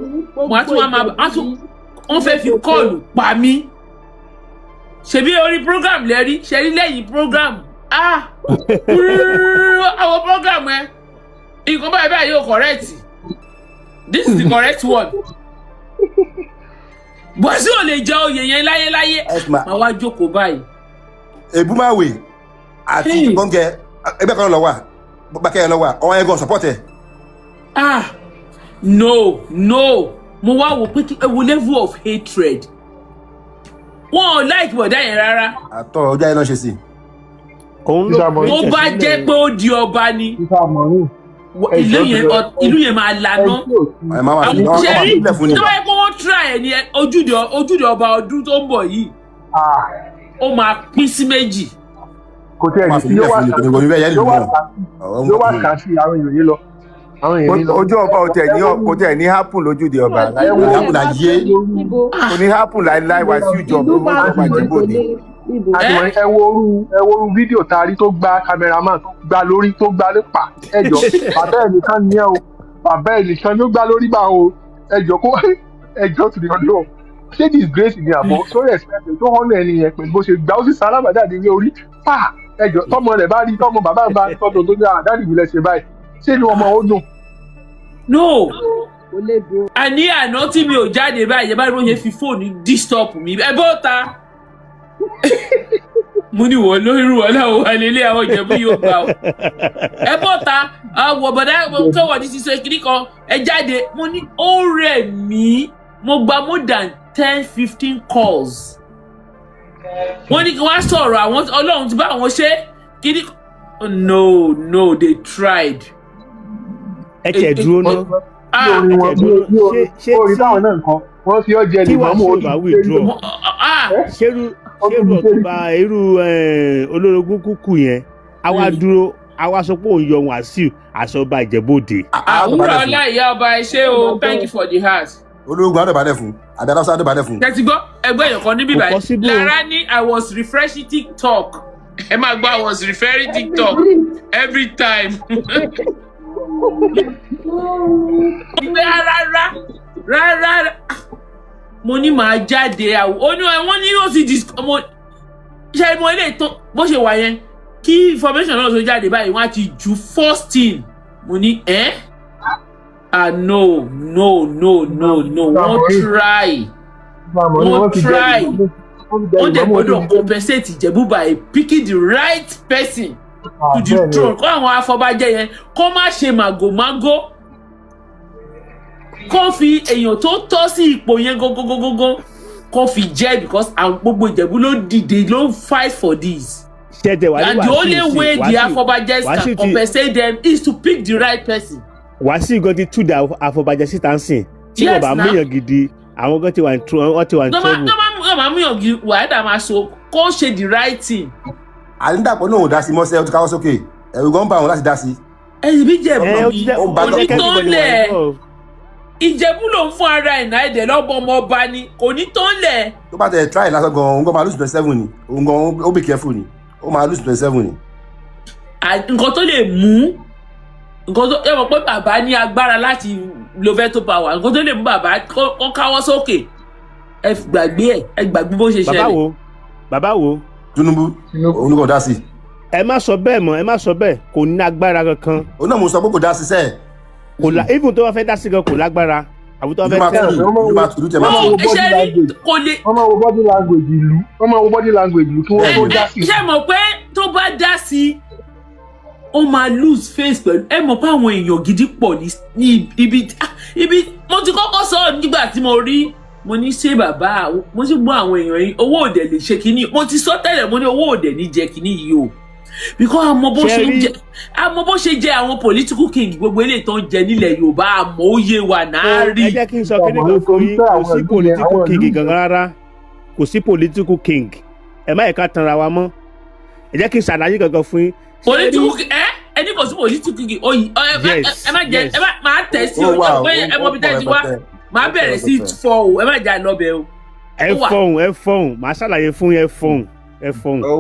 wọ́n fẹ́ fi kọ́ọ̀lù pa mí ṣebí orí program lẹ́rí ṣẹ́rí lẹ́yìn program àwọn program ẹ nǹkan báyìí yóò correct this is the correct one Wasiu ò lè jẹ oyè yẹn láyéláyé máa wá jókòó báyìí. Ebumawe àti gbọ̀ngẹ ẹgbẹ́ kan lọ wà bákẹ́ lọ wà ọ̀hún ẹ̀gọ́ support ẹ̀. No mo wá wò pé ewu level of hatred wọn ò like bọ̀dá yẹn rárá. àtọ̀ ọjà iná ṣe sí. òun ló ó bá jẹ́ pé ó di ọba ni ìlú yẹn máa lànà. ṣẹ́rí tó bá yẹ kó wọ́n try ẹ̀ ní ojúde ọba ọdún tó ń bọ̀ yìí ó máa pín sí méjì. kò tẹ́ ẹ̀ ní yóò wá kà sí àwọn èèyàn yìí lọ. ojú ọba kò tẹ̀ ní happen lójúde ọba happen láyé kò ní happen láíláí Wasiu jọba owó ọba Ìjẹ̀bú-Òde. ẹ wo orú fídíò tá a rí tó gba cameraman tó gba lórí tó gba lépa ẹjọ bàbá ẹ nìkan ni ẹ o bàbá ẹ nìkan ló gbá lórí bá o ẹjọ kó ẹjọ tó di ọdún ṣé disgrace ni àbọ̀ sórí ẹ̀sìpẹ̀tẹ̀ tó hàn ẹni yẹn pẹ̀lú bó ṣe gbà ó sì sálábàjáde ní orí pa ẹjọ tọmọ rẹ̀ bá rí tọmọ bàbá bá tọmọ tó ní àdáàdì ìwúlẹ̀ ṣe báyìí ṣé ni ọmọ ó dùn. No àní àná tí mi ò jáde báyìí báyìí ló ṣe fi fóònù disturb mi ẹ bọ́ ta mo ní wọ́n lórí wọn láwọn alẹ́lẹ́ àwọn Ìjẹ̀bú yóò gbà ọ́ ẹ bọ́ ta àwọ̀ bọ̀dá kẹwàá ní sísọ ìkíní kan ẹ jáde mo ní ó rẹ̀ mí mo gba more than 10-15 calls wọ́n ní kí wọ́n sọ̀rọ̀ àwọn Ọlọ́run ti bá àwọn ṣe kíní no they tried. ẹ tẹ̀ dúró náà. ṣé orí táwọn náà nǹkan wọ́n fi ọjẹ́ ní mọ́mú ojú ṣerú ọ̀túnba irú olórogún kúkú yẹn àwa dúró àwa sọ pé òun yọ Wasiu àṣọba Ìjẹ̀bú-Òde. àwùrọ̀ ọlá ìyá ọba ẹ ṣé o thank you for the heart. ológun adébàdẹ fún adarasa adébàdẹ fún. tẹ́tí gbọ́ ẹgbẹ́ èèyàn kan níbí báyìí Lára ní I was refreshing TikTok ẹ máa gbọ́ I was referring TikTok every time. ìgbé rárá mo ní màá jáde wọ́n ní yóò sì ṣe mo ilé tó bó ṣe wà yẹn kí information náà tó jáde báyìí wọ́n á ti ju first thing mo ní no wọ́n try wọ́n dẹ̀ gbọ́dọ̀ compensate Ìjẹ̀bú by picking the right person to the throne kó àwọn afọbajẹ yẹn kó má ṣe màgòmágó kó fi èèyàn tó tọ́ sí ipò yẹn gógógógógó kó fi jẹ́ because gbogbo Ìjẹ̀bú ló dìde ló fight for this and the only way the afọbajẹ can compensate them is to pick the right person. Wasiu gan ti tú da afọbajẹ síta ń sìn tí wọn bá múyàn gidi àwọn gan ti wà ní trouble. tó máa múyàn gidi wàhálà máa so kó ṣe the right thing. àdíndàpọ̀ náà ò dá sí mọ́sẹ́ ó ti káwọ́ sókè ẹ̀rù gan bá wọn láti dá sí. ẹ̀yìn bí Ìjẹ̀bú onítọ́lẹ̀ Ìjẹ̀bú ló ń fún ara ẹ̀ náà ẹ̀dẹ̀ lọ́gbọ̀n ọmọ ọba ni kò ní tó ń lẹ̀. tó bá tẹ̀ try lásán gan òun gan máa lose 27 ni òun gan ó be careful ni ó máa lose 27 ni. nǹkan tó lè mú nǹkan tó yẹ mọ̀ pé bàbá ní agbára láti lo veto power nǹkan tó lè mú bàbá kó káwọ́ sókè ẹ gbàgbé bó ṣe ṣẹlẹ̀. bàbá wo Tinubu òun kò dá sí. ẹ má sọ bẹ́ẹ̀ mọ́ ẹ má sọ bẹ́ẹ̀ kò ní agbára kankan. òun náà mo sọ pé kò dá sí sẹ́ẹ̀. kò la even tó bá fẹ́ dá sí gan kò lágbára àbí tó bá fẹ́ tẹ̀lé. wọ́n máa wo body language ìlú kí wọ́n tó dá sí. ṣé mọ̀ pé tó bá dá sí ó máa lose face pẹ̀lú ẹ mọ̀ pé àwọn èèyàn gidi pọ̀ ní ibi mo ti kọ́kọ́ sọ nígbà tí mo ní ṣé bàbá mo ti gbọ́ àwọn èèyàn yìí owó òdẹ lè ṣe kínní mo ti sọ tẹ́lẹ̀ mo ní owó òdẹ ní jẹ kínní yìí o because àmọ́ bó ṣe jẹ àwọn political king gbogbo eléyìí tó ń jẹ nílẹ̀ Yorùbá àmọ́ ó yé wa náà rí. ẹ jẹ́ kí n sọ kí nìkan fún yín kò sí political king gangan rárá kò sí political king ẹ má yẹ ká tanra wa mọ́ ẹ jẹ́ kí n ṣàlàyé gangan fún yín. political king ẹni kò sí political king ẹ má jẹ ẹ má tẹ̀ sí o pé ẹ mọ bí tẹ́ ti wá máa bẹ̀rẹ̀ sí fọ́ o ẹ má jà lọ́bẹ̀ o. ẹ fọ́hùn màá ṣàlàyé fún yín ẹ fọ́hùn. ó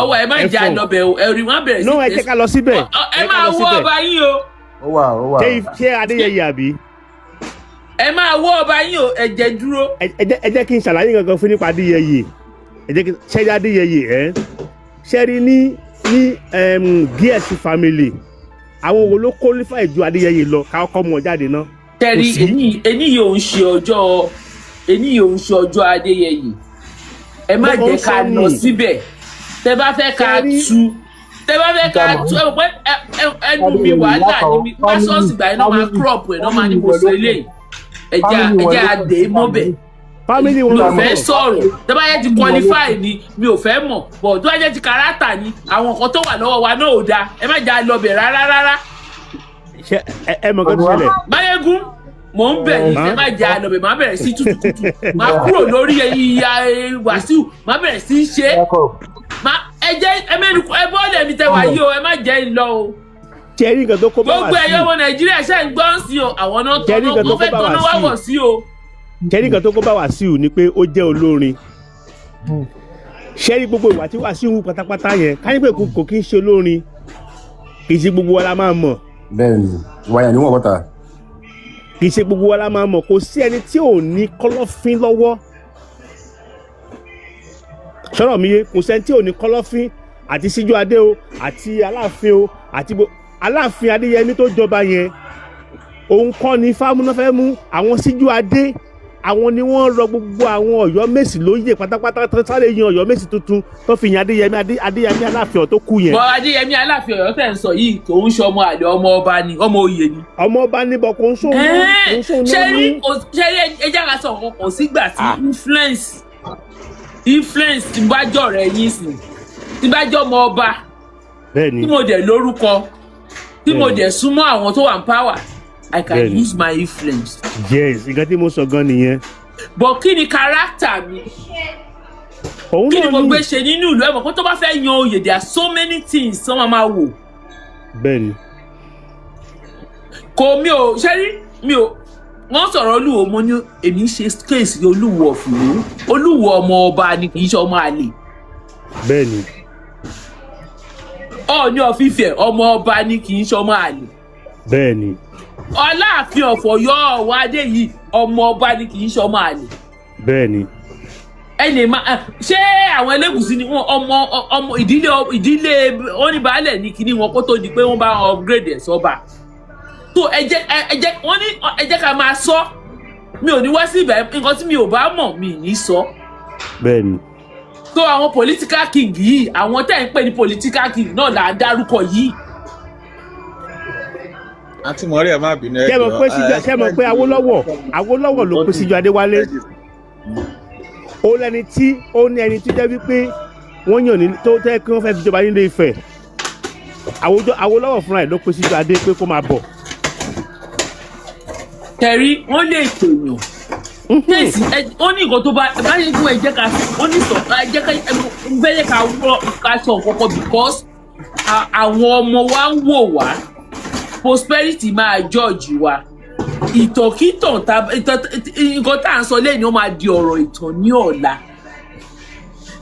wà ẹ má jà lọ́bẹ̀ o ẹ rí wọn bẹ̀rẹ̀ sí. no ẹ jẹ́ ká lọ síbẹ̀. ẹ máa wọ́ ọba yín o. ó wà. ṣé Adéyẹyè àbí. ẹ máa wọ́ ọba yín o ẹ jẹ́ dúró. ẹ jẹ́ kí n ṣàlàyé gangan fún nípa Adéyẹyè ẹ jẹ́ kí ṣẹ́rí Adéyẹyè ṣẹ́rí ní GS family àwọn wo ló qualify ju Adéyẹyè lọ ká kọ́ mọ̀ jáde náà. ṣẹ́rí èyí yóò ń ṣe ọjọ́ Adéyẹyè ẹ má jẹ́ ká lọ síbẹ̀ tẹ́ bá fẹ́ ká tú ẹnu mi wàhálà ni mi pásọ̀sì gbà yẹn náà máa crop ẹ̀ náà máa ní mo sọ eléyìí ẹ̀jẹ̀ àdé mọ́bẹ̀ mi ò fẹ́ sọ̀rọ̀ tó bá yẹ ti qualify ni mi ò fẹ́ mọ̀ bọ̀ tó bá yẹ ti character ni àwọn nǹkan tó wà lọ́wọ́ wa náà ò dáa ẹ má jẹ́ àlọ́bẹ̀ rárá. ẹ mọ̀ kó tó ṣẹlẹ̀. Máyégún mò ń bẹ̀ yìí ẹ má jẹ́ àlọ́bẹ̀ má bẹ̀rẹ̀ sí tutukutu má kúrò lórí ìyá Wàsíù má bẹ̀rẹ̀ sí ṣe ẹ bọ́ọ̀lù ẹ̀mí tẹ wá yìí o ẹ má jẹ́ ń lọ o. Jẹ́rí nǹkan tó kó bá wá sí. gbogbo ẹ̀yọ́ ọmọ Nàìjíríà ṣe ń gbọ́n sí o àwọn náà tọ́nà wọ́n fẹ́ tọ́nà wá wọ̀ sí o. Jẹ́rí nǹkan tó kó bá Wàsíù ni pé ó jẹ́ olórin. Ṣẹ́rí gbogbo ìwà tí Wàsíù wù pátápátá yẹn káyọ̀ pé kò kí ń ṣe olórin kì í ṣe gbogbo wa la máa mọ̀. Bẹ́ẹ̀ni ìwà yẹn ni wọ́n bọ́ta. Kì í ṣe gbogbo wa la máa mọ̀ kò sí ẹni tí ò ní kọ́lọ́fín lọ́wọ́. Sọ̀rọ̀ mi yé kò sẹ́ni tí ò ní kọ́lọ́fín àti Síjú Adé o àti Aláàfin o àti Aláàfin Adéyẹmí tó jọba yẹn òun kọ́ ni fámúná fẹ́ mú àwọn Síjú Adé àwọn ni wọ́n rọ gbogbo àwọn Ọ̀yọ́ Mèsì lóyè pátápátá tó sáré yan Ọ̀yọ́ Mèsì tuntun tó fi yan Adéyẹmí Aláàfin Ọ̀yọ́ tó kú yẹn. bọ́ Adéyẹmí Aláàfin Ọ̀yọ́ tẹ̀ ń sọ yìí kò ń ṣọmọ àlè ọmọ ọba ni ọmọ oyè ni. ọmọ ọba ní bọ̀ kò ń ṣòwò ṣe rí ẹjẹ́ ká sọ nǹkan kan sígbà tí influence tí bá jọ rẹ yín sìn tí bá jọ ọmọ ọba tí mo dẹ̀ lórúkọ tí mo dẹ̀ súnmọ́ àwọn tó wà ní power I can use my influence. Yes, nǹkan tí mo sọ gan nìyẹn. But kí ni character mi? Kí ni mo gbé ṣe nínú ìlú ẹ̀mọ̀ kó tó bá fẹ́ yan oyè there are so many things tí wọ́n máa wò. Bẹ́ẹ̀ni. Kò mi ò wọ́n sọ̀rọ̀ Olúwo mo ní èmi ń ṣe kéèsì Olúwo ọ̀fùnú Olúwo ọmọ ọba ni kì í ṣe ọmọ àlè. Bẹ́ẹ̀ni. Ọọ̀ni of Ifẹ̀ ọmọ ọba ni kì í ṣe ọmọ àlè. Bẹ́ẹ̀ni. Aláàfin Ọ̀fọ̀yọ́ ọ̀wọ́ adé yìí ọmọ ọba ni kì í ṣe ọmọ àlè. Bẹ́ẹ̀ni. ẹ lè máa ṣé àwọn Elégùṣì ni wọn ọmọ ìdílé oníbàálẹ̀ ní kíní wọn kó tó di pé wọ́n bá upgrade ẹ̀ sọ́ba. So ẹ jẹ́ ká máa sọ mi ò ní wá sí ibẹ̀ nǹkan tí mi ò bá mọ̀ mi ní sọ. Bẹ́ẹ̀ni. So àwọn political king yìí àwọn tẹ́ ń pè ní political king náà là ń dárúkọ yìí. àti mọ̀rí ẹ̀ má bínú ẹ̀ jọ. ṣé mọ̀ pé Awólọ́wọ̀ ló pè Síjú Adéwálé. ó lẹni tí ó ní ẹni tí jẹ́ wípé wọ́n yàn ní tó tẹ́ kí wọ́n fẹ́ fi jọba nílé Ifẹ̀. Awólọ́wọ̀ fúnra ẹ̀ ló pè Síjú Adé pé kó máa bọ̀. Tẹ̀rí wọ́n lè pèèyàn. Kéèsì ó ní nǹkan tó báyìí fún ẹ̀jẹ̀ ká ó ní sọ ẹ̀jẹ̀ ká gbẹ́yẹ̀ ká sọ nǹkan because àwọn ọmọ wa ń wò wá prosperity máa judge wa ìtànkítàn nǹkan tá à ń sọ lẹ́yìn ó máa di ọ̀rọ̀ ìtàn ní ọ̀la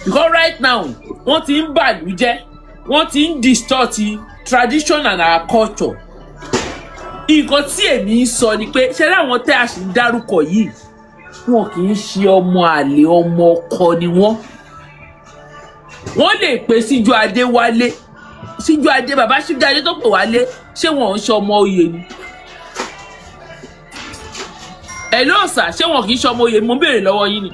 because right now wọ́n ti ń bàlújẹ́ wọ́n ti ń distort tradition and our culture nǹkan tí èmi ń sọ ni pé ṣe láwọn tẹ́ a sì ń dárúkọ yìí wọn kì í ṣe ọmọ àlè ọmọ ọkọ ni wọ́n lè pè Síjú Adéwálé Síjú Adé bàbá Síjú Adé tó pè wálé ṣé wọn ń ṣe ọmọ oyè ni ẹ ló sà ṣé wọn kì í ṣe ọmọ oyè ni mo ń béèrè lọ́wọ́ yín ni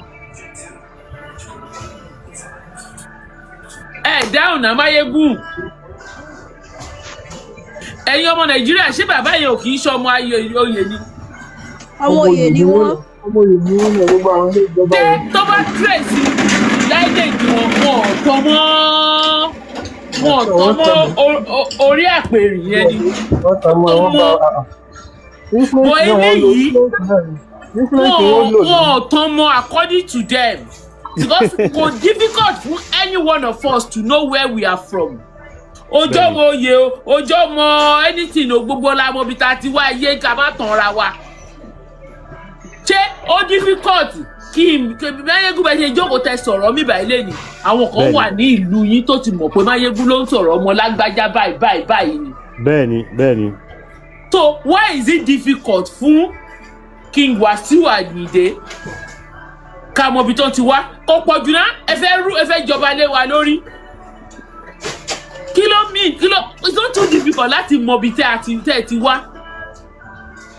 ẹ dáhùn náà Máyégún ẹ̀yin ọmọ Nàìjíríà ṣé bàbá yẹn ò kì í ṣe ọmọ oyè ni. ọmọ oyè ni wọ́n. ọmọ oyè ni wọ́n ní gbogbo àwọn ilé ìjọba. tó bá tírèsì láìdè ìdìbò wọn ò tọ́ mọ́ orí àpèrè yẹn ni. bọ̀ eléyìí wọn ò tọ́ mọ́ according to them because kò difficult for any one of us to know where we are from. Ọjọ́ mọ oyè o ọjọ́ mọ anything o gbogbo la mọ bí ta ti wá iye ká má tàn ra wa. Ṣé ó difficult kí Máyégún bẹ́ẹ̀ ṣe jókòó tẹ sọ̀rọ̀ mi báyìí lẹ́nu àwọn kan wà ní ìlú yín tó ti mọ̀ pé Máyégún ló ń sọ̀rọ̀ ọmọ lágbájá báyìí ni. Bẹ́ẹ̀ni. So why is it difficult fún King Wasiu Ayinde ká mọ ibi tó ti wá kó pọ̀ jù náà ẹ fẹ́ jọba lé wa lórí kí ló it's not too difficult láti mọ ibi tẹ́ ẹ ti wá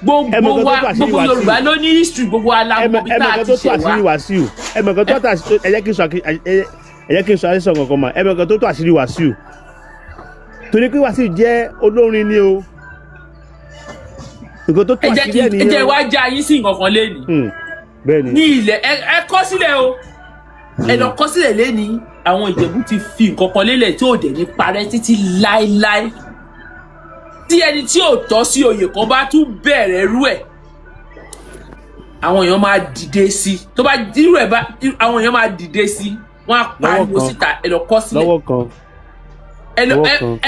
gbogbo Yorùbá ló ní history gbogbo alamọ ibi tá a ti ṣe wá. ẹ̀mẹ̀kan tó tó àṣírí Wasiu ẹ̀yẹ́ kí n sọ àṣírí kankan mà ẹ̀mẹ̀kan tó tó àṣírí Wasiu torí pé Wasiu jẹ́ olórin ni o nǹkan tó tó àṣírí ẹ̀ nìyẹn o. ẹ jẹ́ wá já yín sí nǹkan kan lẹ́nìí ní ilẹ̀ ẹ kọ́ sílẹ̀ o ẹ lọ kọ́ sílẹ̀ lẹ́nìí àwọn Ìjẹ̀bú ti fi nǹkan kan lélẹ̀ tí ò dẹ̀ ní parẹ́ títí láéláé tí ẹni tí ò tọ́ sí oyè kan bá tún bẹ̀rẹ̀ rú ẹ̀ àwọn èèyàn máa dìde sí tó bá dírú ẹ̀ bá àwọn èèyàn máa dìde sí wọ́n á pariwo síta ẹ lọ kọ́ sílẹ̀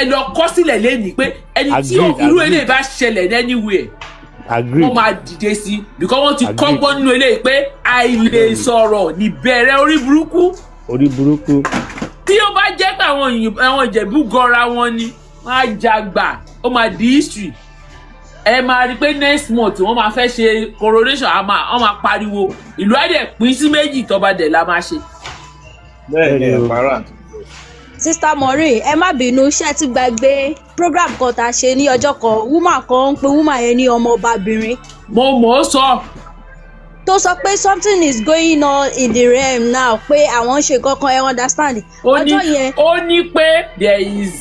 ẹ lọ kọ́ sílẹ̀ lẹ́nìí pé ẹni tí irú eléyìí bá ṣẹlẹ̀ anywhere wọ́n máa dìde sí because wọ́n ti kọ́gbọ́n nínú eléyìí pé àìlè sọ̀rọ̀ níbẹ̀rẹ̀ orí burúkú. tí ó bá jẹ́ pé àwọn Ìjẹ̀bú gọra wọn ni wọ́n á jàgbà ó máa di history ẹ máa rí i pé next month wọ́n máa fẹ́ ṣe coronation wọ́n máa pariwo ìlú àdẹ̀ pín sí méjì tọ́ba dẹ̀ la máa ṣe. bẹ́ẹ̀ni para. Sista Maureen ẹ má bínú ṣé ti gbàgbé program kan tá a ṣe ní ọjọ́ kan woman kan ń pe woman yẹn ní ọmọ ọbabìnrin. mo mọ̀ ọ́ sọ. tó sọ pé something is going on in the realm now pé àwọn ṣe kankan ẹ understand. ó ní pé there is